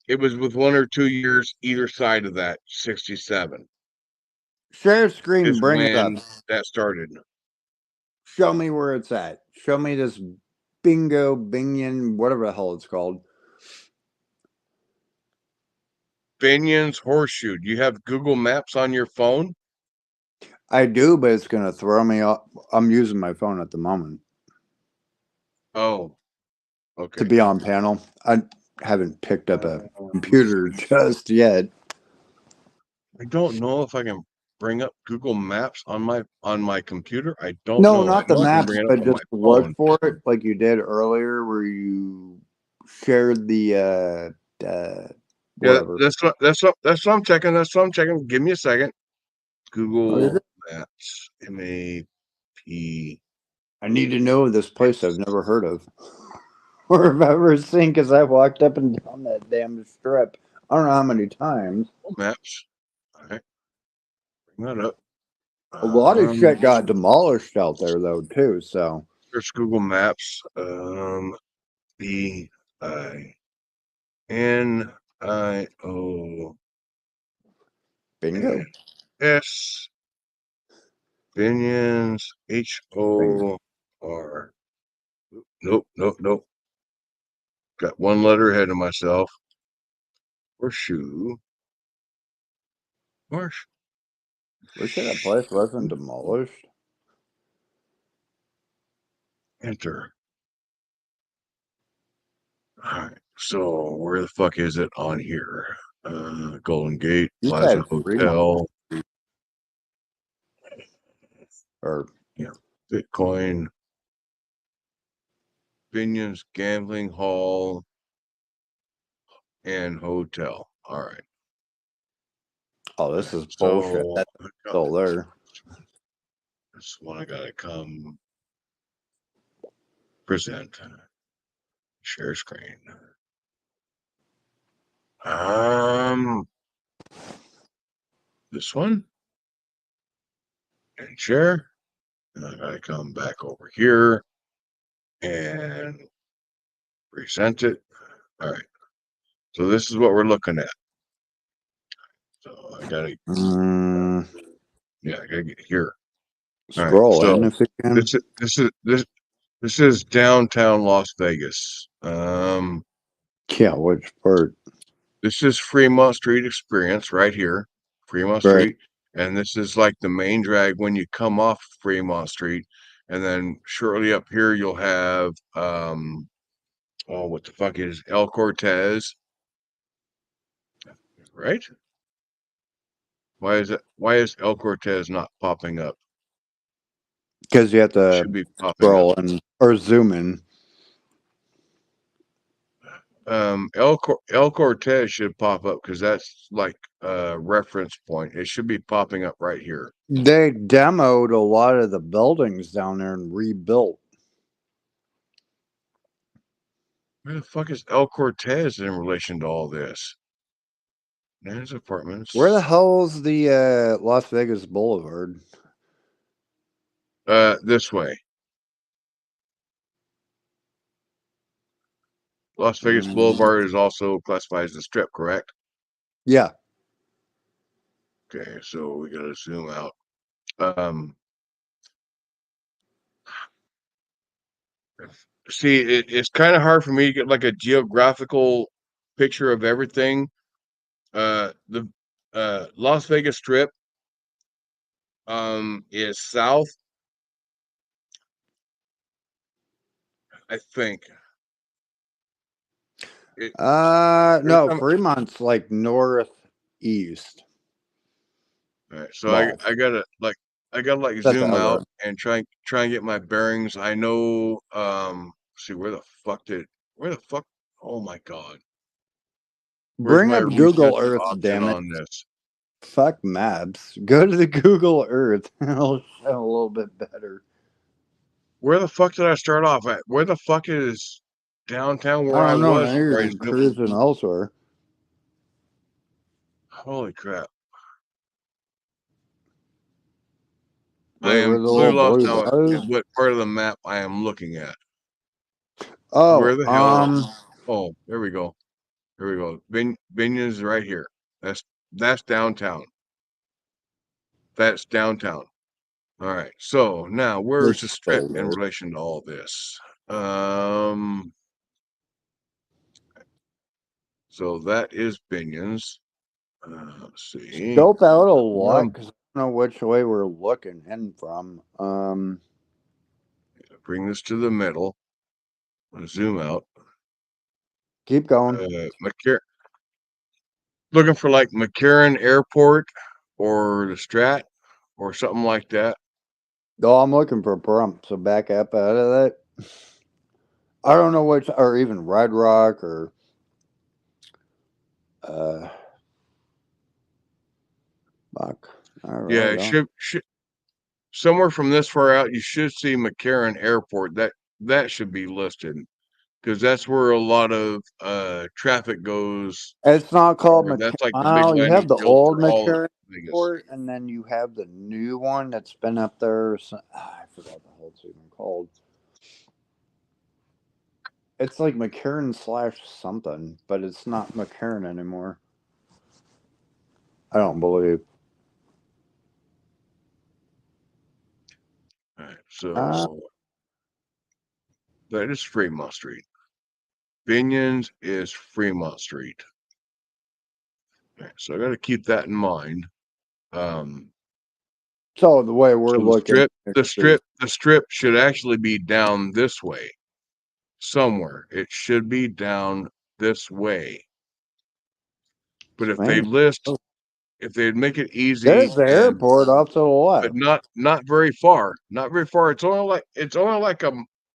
It was with 1 or 2 years either side of that. 67 Share screen, is bring it up. when that started. Show me where it's at. Show me this Binion, whatever the hell it's called. Binion's Horseshoe. Do you have Google Maps on your phone? I do, but it's gonna throw me off. I'm using my phone at the moment Oh, to okay. be on panel. I haven't picked up a Let's computer see. just yet. I don't know if I can bring up Google Maps on my computer. I don't No, know. I not the know I can maps, bring it up but on my just look phone. for it like you did earlier, where you shared the Yeah, whatever. that's what I'm checking. That's what I'm checking. Give me a second. Oh, is Google it? Maps. MAP. I need to know this place I've never heard of or have ever seen because I walked up and down that damn strip. I don't know how many times. Maps. All right, bring that up. A lot of Um, shit got demolished out there though too. So Search Google Maps. bingo, Binio. Binions. bingo. HOR. Nope, nope, nope. Got one letter ahead of myself. Horseshoe. Horseshoe. We said that place wasn't demolished. Enter. All right. So where the fuck is it on here? Golden Gate You Plaza said Fremont Hotel. or Yeah. Bitcoin. Binions Gambling Hall and Hotel. All right. oh, All this right. is bullshit. So That's still there. this one I gotta come present. Share screen. This one and share. And I gotta come back over here and present it. All right. So this is what we're looking at. So I gotta, Mm, yeah, I gotta get here. All right. scroll in So if you can. this is downtown Las Vegas. Yeah, which part? This is Fremont Street Experience right here, Fremont Right. Street, and this is like the main drag when you come off Fremont Street, and then shortly up here you'll have oh, what the fuck is El Cortez, right? Why is El Cortez not popping up? Because you have It to should be popping up. scroll in or zoom in. El Cortez should pop up because that's like a reference point. It should be popping up right here. They demoed a lot of the buildings down there and rebuilt. Where the fuck is El Cortez in relation to all this? Nan's Where the apartments. hell's the Las Vegas Boulevard? This way. Las Vegas Mm, Boulevard is also classified as a strip, correct? yeah. Okay, so we gotta zoom out. Um, See, it's kind of hard for me to get like a geographical picture of everything. The Las Vegas Strip is south, I think. It, every No, time, Fremont's like northeast. all right, so Well, I gotta like that's zoom LA. out and try and get my bearings. I know see where the fuck, oh my god. Where's Bring my up Google recent Earth, option damn it. on this? Fuck maps. Go to the Google Earth. It'll show a little bit better. Where the fuck did I start off at? Where the fuck is downtown I where I don't know. Now was before I you're zoomed? cruising elsewhere. Holy crap. I Right where am the completely little lost blue now bar is. at what part of the map I am looking at. Where Oh, the hell? Oh, there we go. There we go. Binion's right here. That's downtown. That's downtown. All right. So now where's it's the strip still in there. relation to all this? Um, so that is Binion's. Let's see. Scope out a lot Um, because I don't know which way we're looking in from. bring this to the middle. Zoom out. Keep going. McCarran, looking for like McCarran Airport or the Strat or something like that. Oh, I'm looking for Prump, so back up out of that. I don't know which, or even Red Rock or uh, fuck. I Yeah, really it don't. should somewhere from this far out. You should see McCarran Airport. That should be listed because that's where a lot of traffic goes. It's not called Or McCarran. that's like the big Well, you landing have the field old for all of McCarran Vegas. Airport, and then you have the new one that's been up there. I forgot the hell it's even called. It's like McCarran slash something, but it's not McCarran anymore. I don't believe. All right, Uh, so that is Fremont Street. Binion's is Fremont Street. All right, so I got to keep that in mind. Um, So the way we're So looking at it is, the strip should actually be down this way somewhere. It should be down this way. But man, if they'd make it easy there's the and airport off to the but left. not very far, not very far. It's only like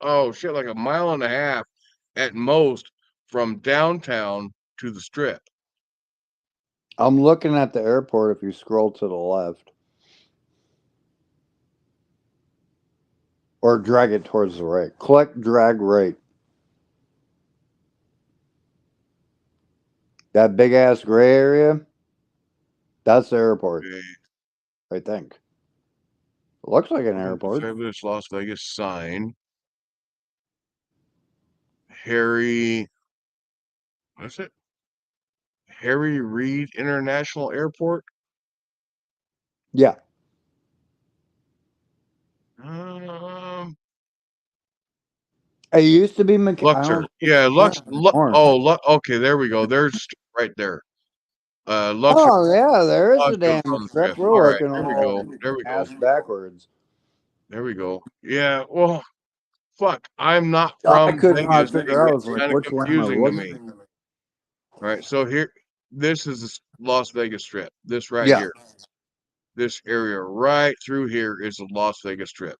oh shit, like a mile and a half at most from downtown to the strip. I'm looking at the airport if you scroll to the left. Or drag it towards the right. Click, drag right. That big ass gray area, that's the airport, Okay. I think. It looks like an Welcome to airport. Fabulous Las Vegas sign. Harry, what's it? Harry Reid International Airport. Yeah. Um, It used to be I Luxor. don't think Yeah, it's Lux. anymore. Okay, there we go. There's right there. Luxor Oh yeah, there is a Lodge goes damn on the strip. strip. We're All right, looking there we all go. There we go. ass backwards. There we go. Yeah, well, fuck. I'm not I from could not Vegas. It figure out. I gets was like, kind of which one am I confusing to me. looking? All right, so here, this is the Las Vegas Strip. This right Yeah. here, this area right through here is the Las Vegas Strip.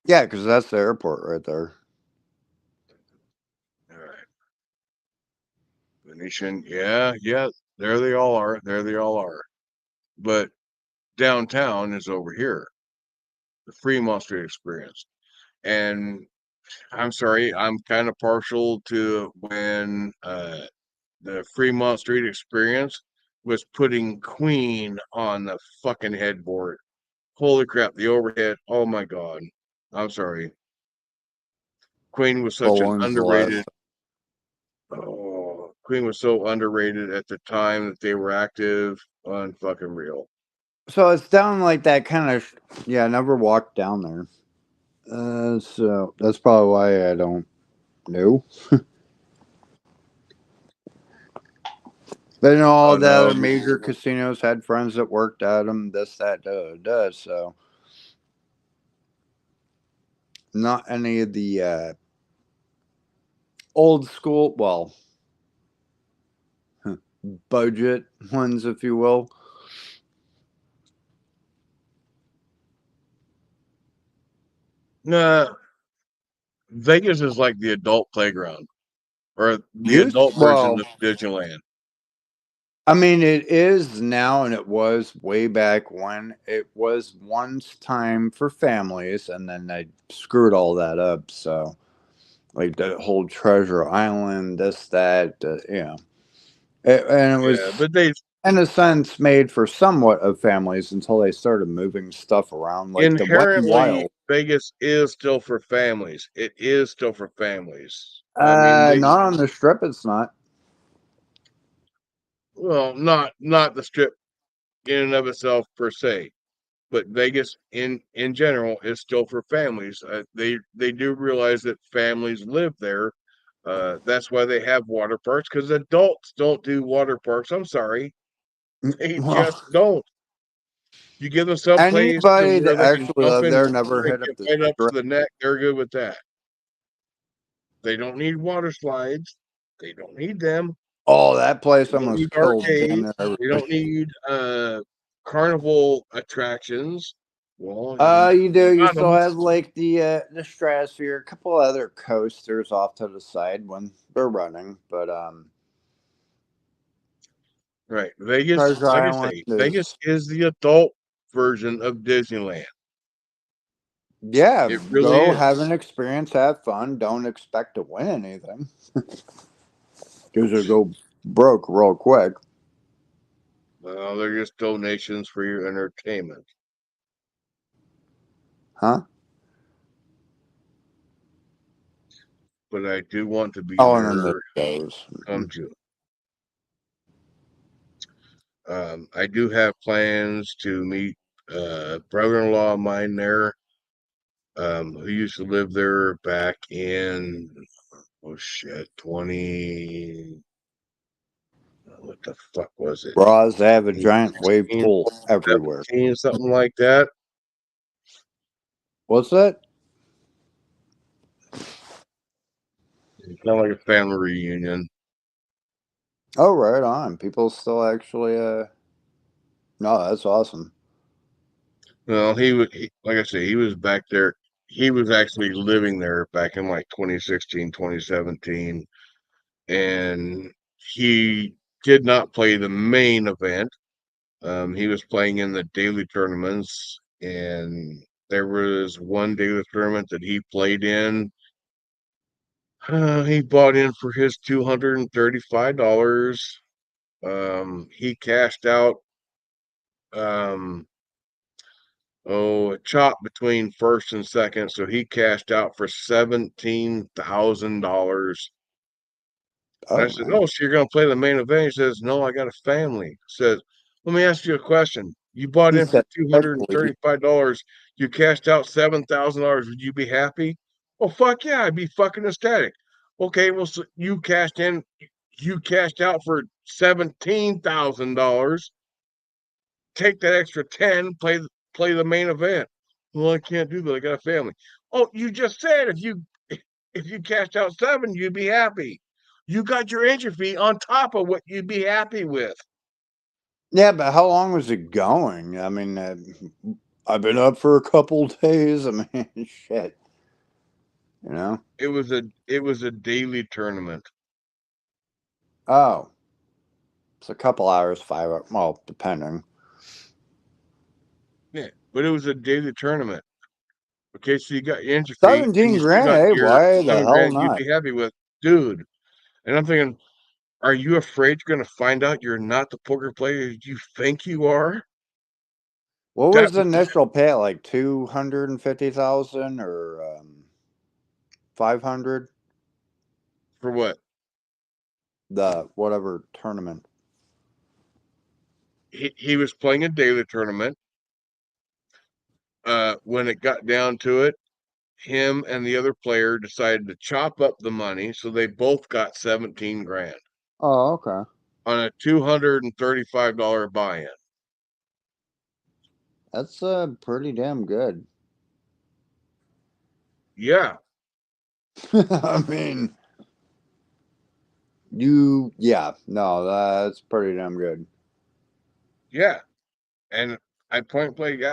Yeah, because that's the airport right there. All right, Venetian. Yeah, yeah. There they all are. There they all are. But downtown is over here, the Fremont Street Experience. And I'm sorry, I'm kind of partial to when the Fremont Street Experience was putting Queen on the fucking headboard. Holy crap, the overhead. Oh my God. I'm sorry. Queen was Well, such an when's the underrated. last? Oh, Queen was so underrated at the time that they were active. Unfucking real. So it's down like that kind of. Yeah, I never walked down there. So that's probably why I don't know. But you know, Oh all the no. other major casinos had friends that worked at them. This, that, da. So not any of the old school, well, budget ones, if you will. Nah, Vegas is like the adult playground or the Used adult version well, of Disneyland. I mean, it is now, and it was way back when. It was once time for families, and then they screwed all that up. So, like the whole Treasure Island, this, that, and it Yeah, was but they in a sense made for somewhat of families until they started moving stuff around, like the Wet and inherently Wild. Vegas is still for families. It is still for families. I mean, Not on the strip. It's not. not the strip in and of itself per se, but Vegas in general is still for families. They do realize that families live there. That's why they have water parks because adults don't do water parks. I'm sorry, they Well, just don't. You give them some place to anybody where that they can actually jump lived in there and never drink hit up it the right up to strip. the neck. They're good with that. They don't need water slides. They don't need them. Oh, that place They don't need almost killed damn arcades. near They everybody. don't need carnival attractions. Well, you You do. You got still them. have like the Stratosphere, a couple other coasters off to the side when they're running, but Right. Vegas, Treasure like I Island say, Vegas is is the adult version of Disneyland. yeah. It really Go have is. an experience, have fun. Don't expect to win anything because it'll go broke real quick, Well, they're just donations for your entertainment. huh? But I do want to be Oh, and then the there shows. come June. I do have plans to meet brother-in-law of mine there, who used to live there back in oh shit, 20 what the fuck was it? Bras, they have a giant wave 16, pool everywhere. 17, something like that. What's that? It's kind of like a family reunion. Oh, right on. People still actually. No, that's awesome. Well, like I say, he was back there. He was actually living there back in like 2016, 2017, and he did not play the main event. He was playing in the daily tournaments, and there was one daily tournament that he played in. He bought in for his $235. He cashed out a chop between first and second, so he cashed out for $17,000. And I Oh, said, man. "Oh, so you're gonna play the main event?" He says, "No, I got a family." He says, "Let me ask you a question. You bought He in for said, especially. $235. You cashed out $7,000. Would you be happy?" "Well, fuck yeah, I'd be fucking ecstatic." "Okay, well, so you cashed out for $17,000. Take that extra 10, play the main event." "Well, I can't do that. I got a family." "Oh, you just said if you cashed out seven, you'd be happy. You got your entry fee on top of what you'd be happy with." Yeah, but how long was it going? I mean, I've been up for a couple days. I mean, shit. You know? It was a daily tournament. Oh, it's a couple hours, 5 hours. Well, depending. Yeah, but it was a daily tournament. Okay, so you got your entry fee and 17 you still grand? got Hey, your why the seven hell grand you'd not? be happy with, dude. And I'm thinking, are you afraid you're gonna find out you're not the poker player you think you are? What That was the initial pay? Like 250,000 or 500? for what? The whatever tournament. He was playing a daily tournament. When it got down to it, him and the other player decided to chop up the money, so they both got 17 grand Oh, okay. on a $235 buy-in. That's pretty damn good. Yeah, I mean, yeah, no, that's pretty damn good. yeah. And I point blank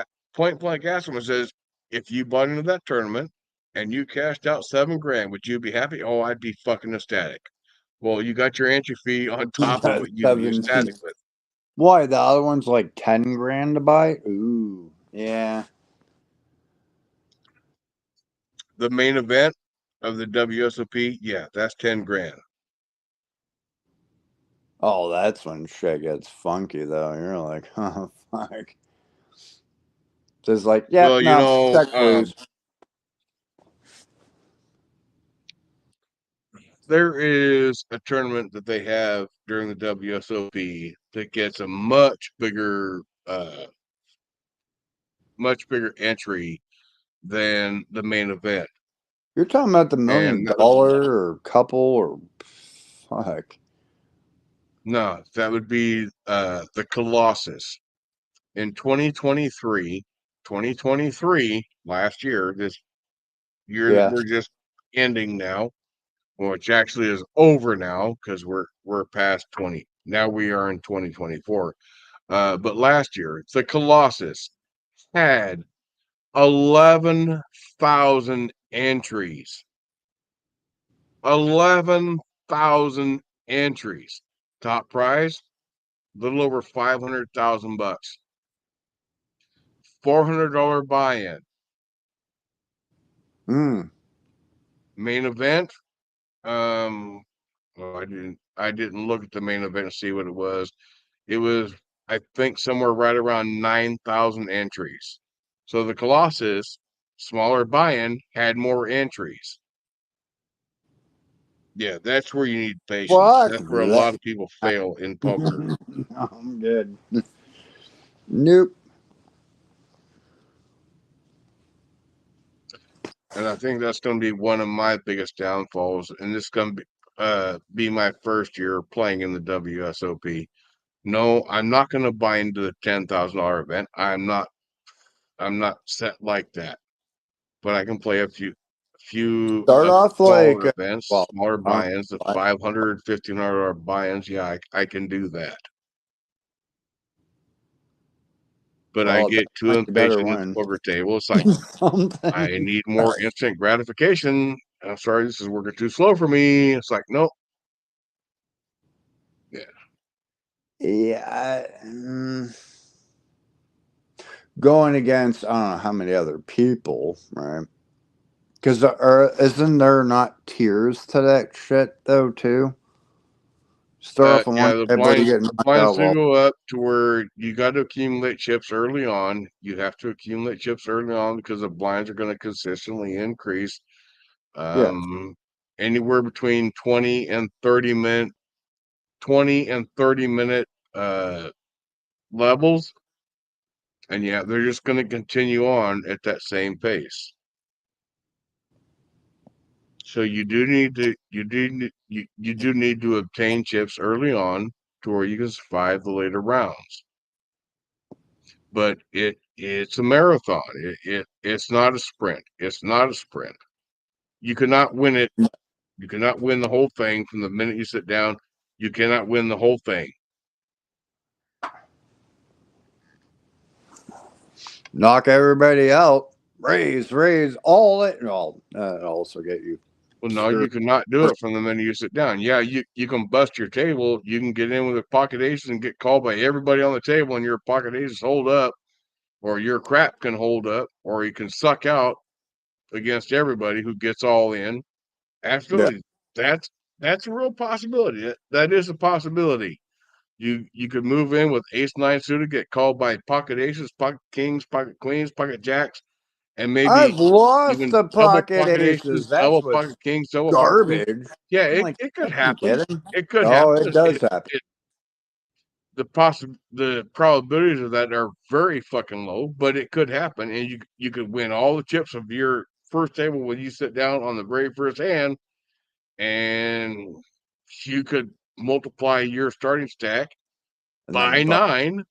asked him and says, if you bought into that tournament and you cashed out 7 grand, would you be happy? Oh, I'd be fucking ecstatic. Well, you got your entry fee on You top of got what you'd be 17. ecstatic with. Why, the other one's like 10 grand to buy? Ooh, yeah. The main event of the WSOP, yeah, that's 10 grand. Oh, that's when shit gets funky, though. You're like, oh, fuck. Just like, yep, Well, no, check, please. there is a tournament that they have during the WSOP that gets a much bigger entry than the main event. You're talking about the million And dollar or couple or fuck. no, that would be the Colossus in 2023, last year, this year that Yeah. we're just ending now, which actually is over now because we're past 20. Now we are in 2024. But last year, the Colossus had 11,000 entries. 11,000 entries. Top prize, little over 500,000 bucks. $400 buy-in. Mm. Main event. Well, I didn't look at the main event and see what it was. It was, I think, somewhere right around 9,000 entries. So the Colossus, smaller buy-in, had more entries. Yeah, that's where you need patience. Fuck That's where a lot that. of people fail in poker. I'm good. Nope. And I think that's going to be one of my biggest downfalls. And this is going to be my first year playing in the WSOP. No, I'm not going to buy into the $10,000 event. I'm not set like that. but I can play a few Start of the off like, smaller events, well, smaller I don't buy-ins, the know, $500, $1,500 buy-ins. Yeah, I can do that. But I well, at that get too point, you better impatient at the win poker table. It's like, I something. need more instant gratification. I'm sorry, this is working too slow for me. It's like, nope. Yeah. Yeah, going against I don't know how many other people, right? Because isn't there not tiers to that shit though too? Start off on Yeah, one table, you get the knocked blinds out. do Well, go up to where you got to accumulate chips early on. You have to accumulate chips early on because the blinds are going to consistently increase. yeah. Um, Anywhere between 20 and 30 minute levels, and yeah, they're just going to continue on at that same pace. So you do need to obtain chips early on to where you can survive the later rounds. But it's a marathon. It's not a sprint. It's not a sprint. You cannot win it. You cannot win the whole thing from the minute you sit down. You cannot win the whole thing. Knock everybody out. Raise all it. Well, also get you Well, no, screwed. you cannot do it from the minute you sit down. Yeah, you can bust your table. You can get in with a pocket aces and get called by everybody on the table, and your pocket aces hold up, or your crap can hold up, or you can suck out against everybody who gets all in. Yeah. Absolutely, that's a real possibility. That is a possibility. You could move in with ace nine suited, get called by pocket aces, pocket kings, pocket queens, pocket jacks, and I've maybe lost even the double pocket pocket aces, aces. That's double what's pocket kings, double pocket queens. garbage. Yeah, I'm like, it could fucking happen. kidding. It could Oh, happen. it does happen. The probabilities of that are very fucking low, but it could happen, and you could win all the chips of your first table when you sit down on the very first hand, and you could multiply your starting stack And by then, 9,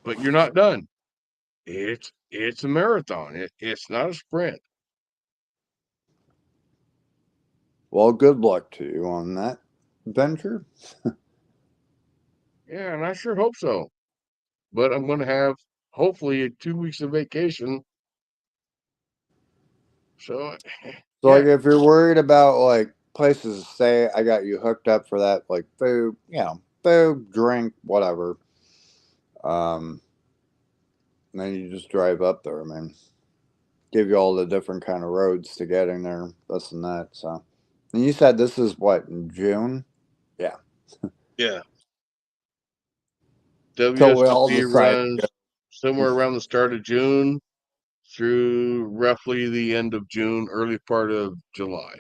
but you're not done. It's a marathon. It's not a sprint. well, good luck to you on that venture. Yeah, and I sure hope so. But I'm going to have hopefully 2 weeks of vacation. So So, like, yeah, if you're worried about like places to stay, I got you hooked up for that, like food, food, drink, whatever. Um, and then you just drive up there. I mean, give you all the different kind of roads to getting there, this and that. So, and you said this is what in June? Yeah. yeah. So we all WSOP decide. runs somewhere around the start of June through roughly the end of June, early part of July.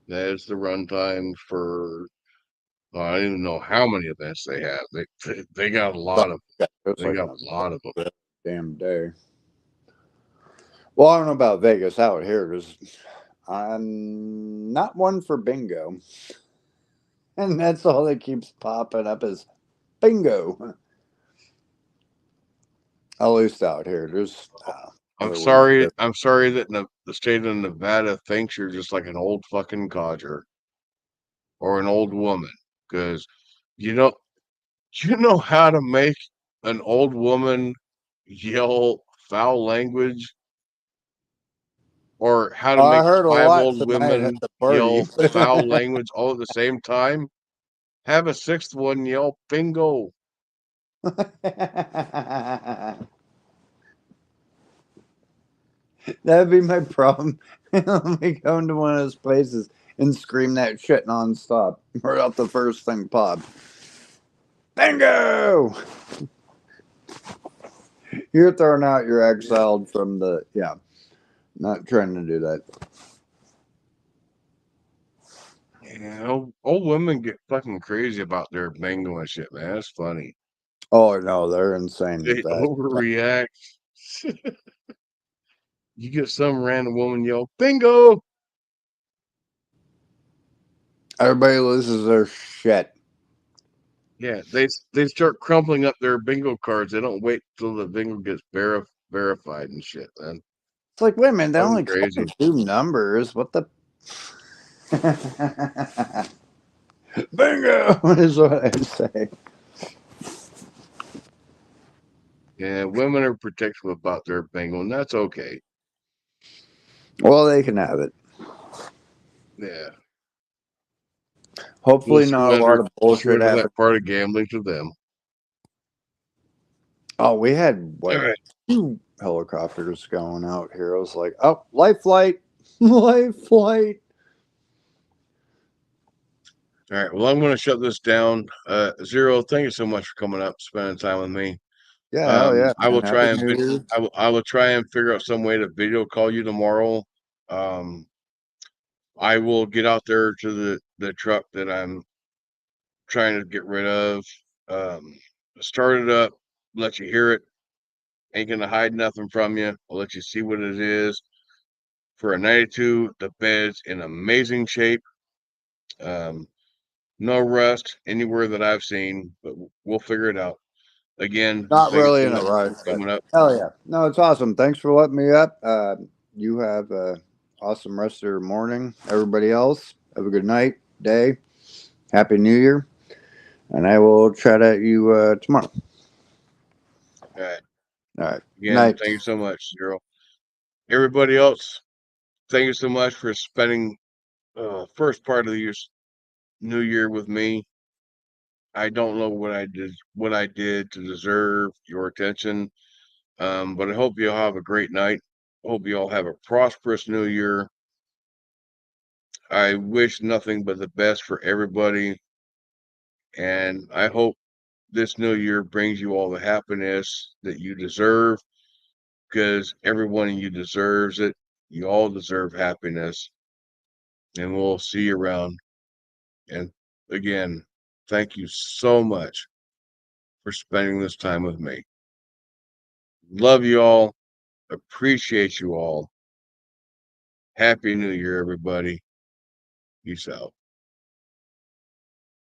That is the runtime for. I don't even know how many events they have. They got a lot of. It's They like got a lot of them. a damn day. Well, I don't know about Vegas out here because I'm not one for bingo, and that's all that keeps popping up is bingo. At least out here, there's other ones. I'm sorry that the state of Nevada thinks you're just like an old fucking codger or an old woman. Because you know, you know how to make an old woman yell foul language, or how to I make heard a five lot old tonight at women the yell party. foul language all at the same time. Have a sixth one yell bingo. That'd be my problem. Let me go into one of those places and scream that shit nonstop. Right off the first thing pop. Bingo! You're thrown out, you're exiled from the. Yeah, not trying to do that. Yeah, old women get fucking crazy about their bingo and shit, man. That's funny. Oh, no, they're insane with They that. overreact. You get some random woman yell bingo. Everybody loses their shit. Yeah, they start crumpling up their bingo cards. They don't wait till the bingo gets verified and shit, man. It's like women, they Fucking only crazy. do numbers. What the? Bingo is what I say. Yeah, women are protective about their bingo, and that's okay. Well, they can have it. Yeah. We'll Hopefully, not a lot of bullshit surrender happen. that part of gambling to them. Oh, we had All what right. 2 helicopters going out here. I was like, oh, life flight, life flight. All right. Well, I'm going to shut this down. Zero, thank you so much for coming up, spending time with me. Yeah, hell yeah, I will man. try Happy and New Year. I will try and figure out some way to video call you tomorrow. I will get out there to the truck that I'm trying to get rid of. Start it up, let you hear it. Ain't gonna hide nothing from you. I'll let you see what it is. For a 92, the bed's in amazing shape. No rust anywhere that I've seen, but we'll figure it out. Again, Not thank you really so in a much rush, for but coming up. hell yeah. No, it's awesome. Thanks for letting me up. You have a awesome rest of your morning. Everybody else, have a good night, day. Happy New Year. And I will chat at you tomorrow. All right. All right. Again, Night. thank you so much, Zero. Everybody else, thank you so much for spending first part of the new year with me. I don't know what I did to deserve your attention. But I hope you all have a great night. Hope you all have a prosperous new year. I wish nothing but the best for everybody. And I hope this new year brings you all the happiness that you deserve, because every one of you deserves it. You all deserve happiness. And we'll see you around. And again, thank you so much for spending this time with me. Love you all. Appreciate you all. Happy New Year, everybody. Peace out.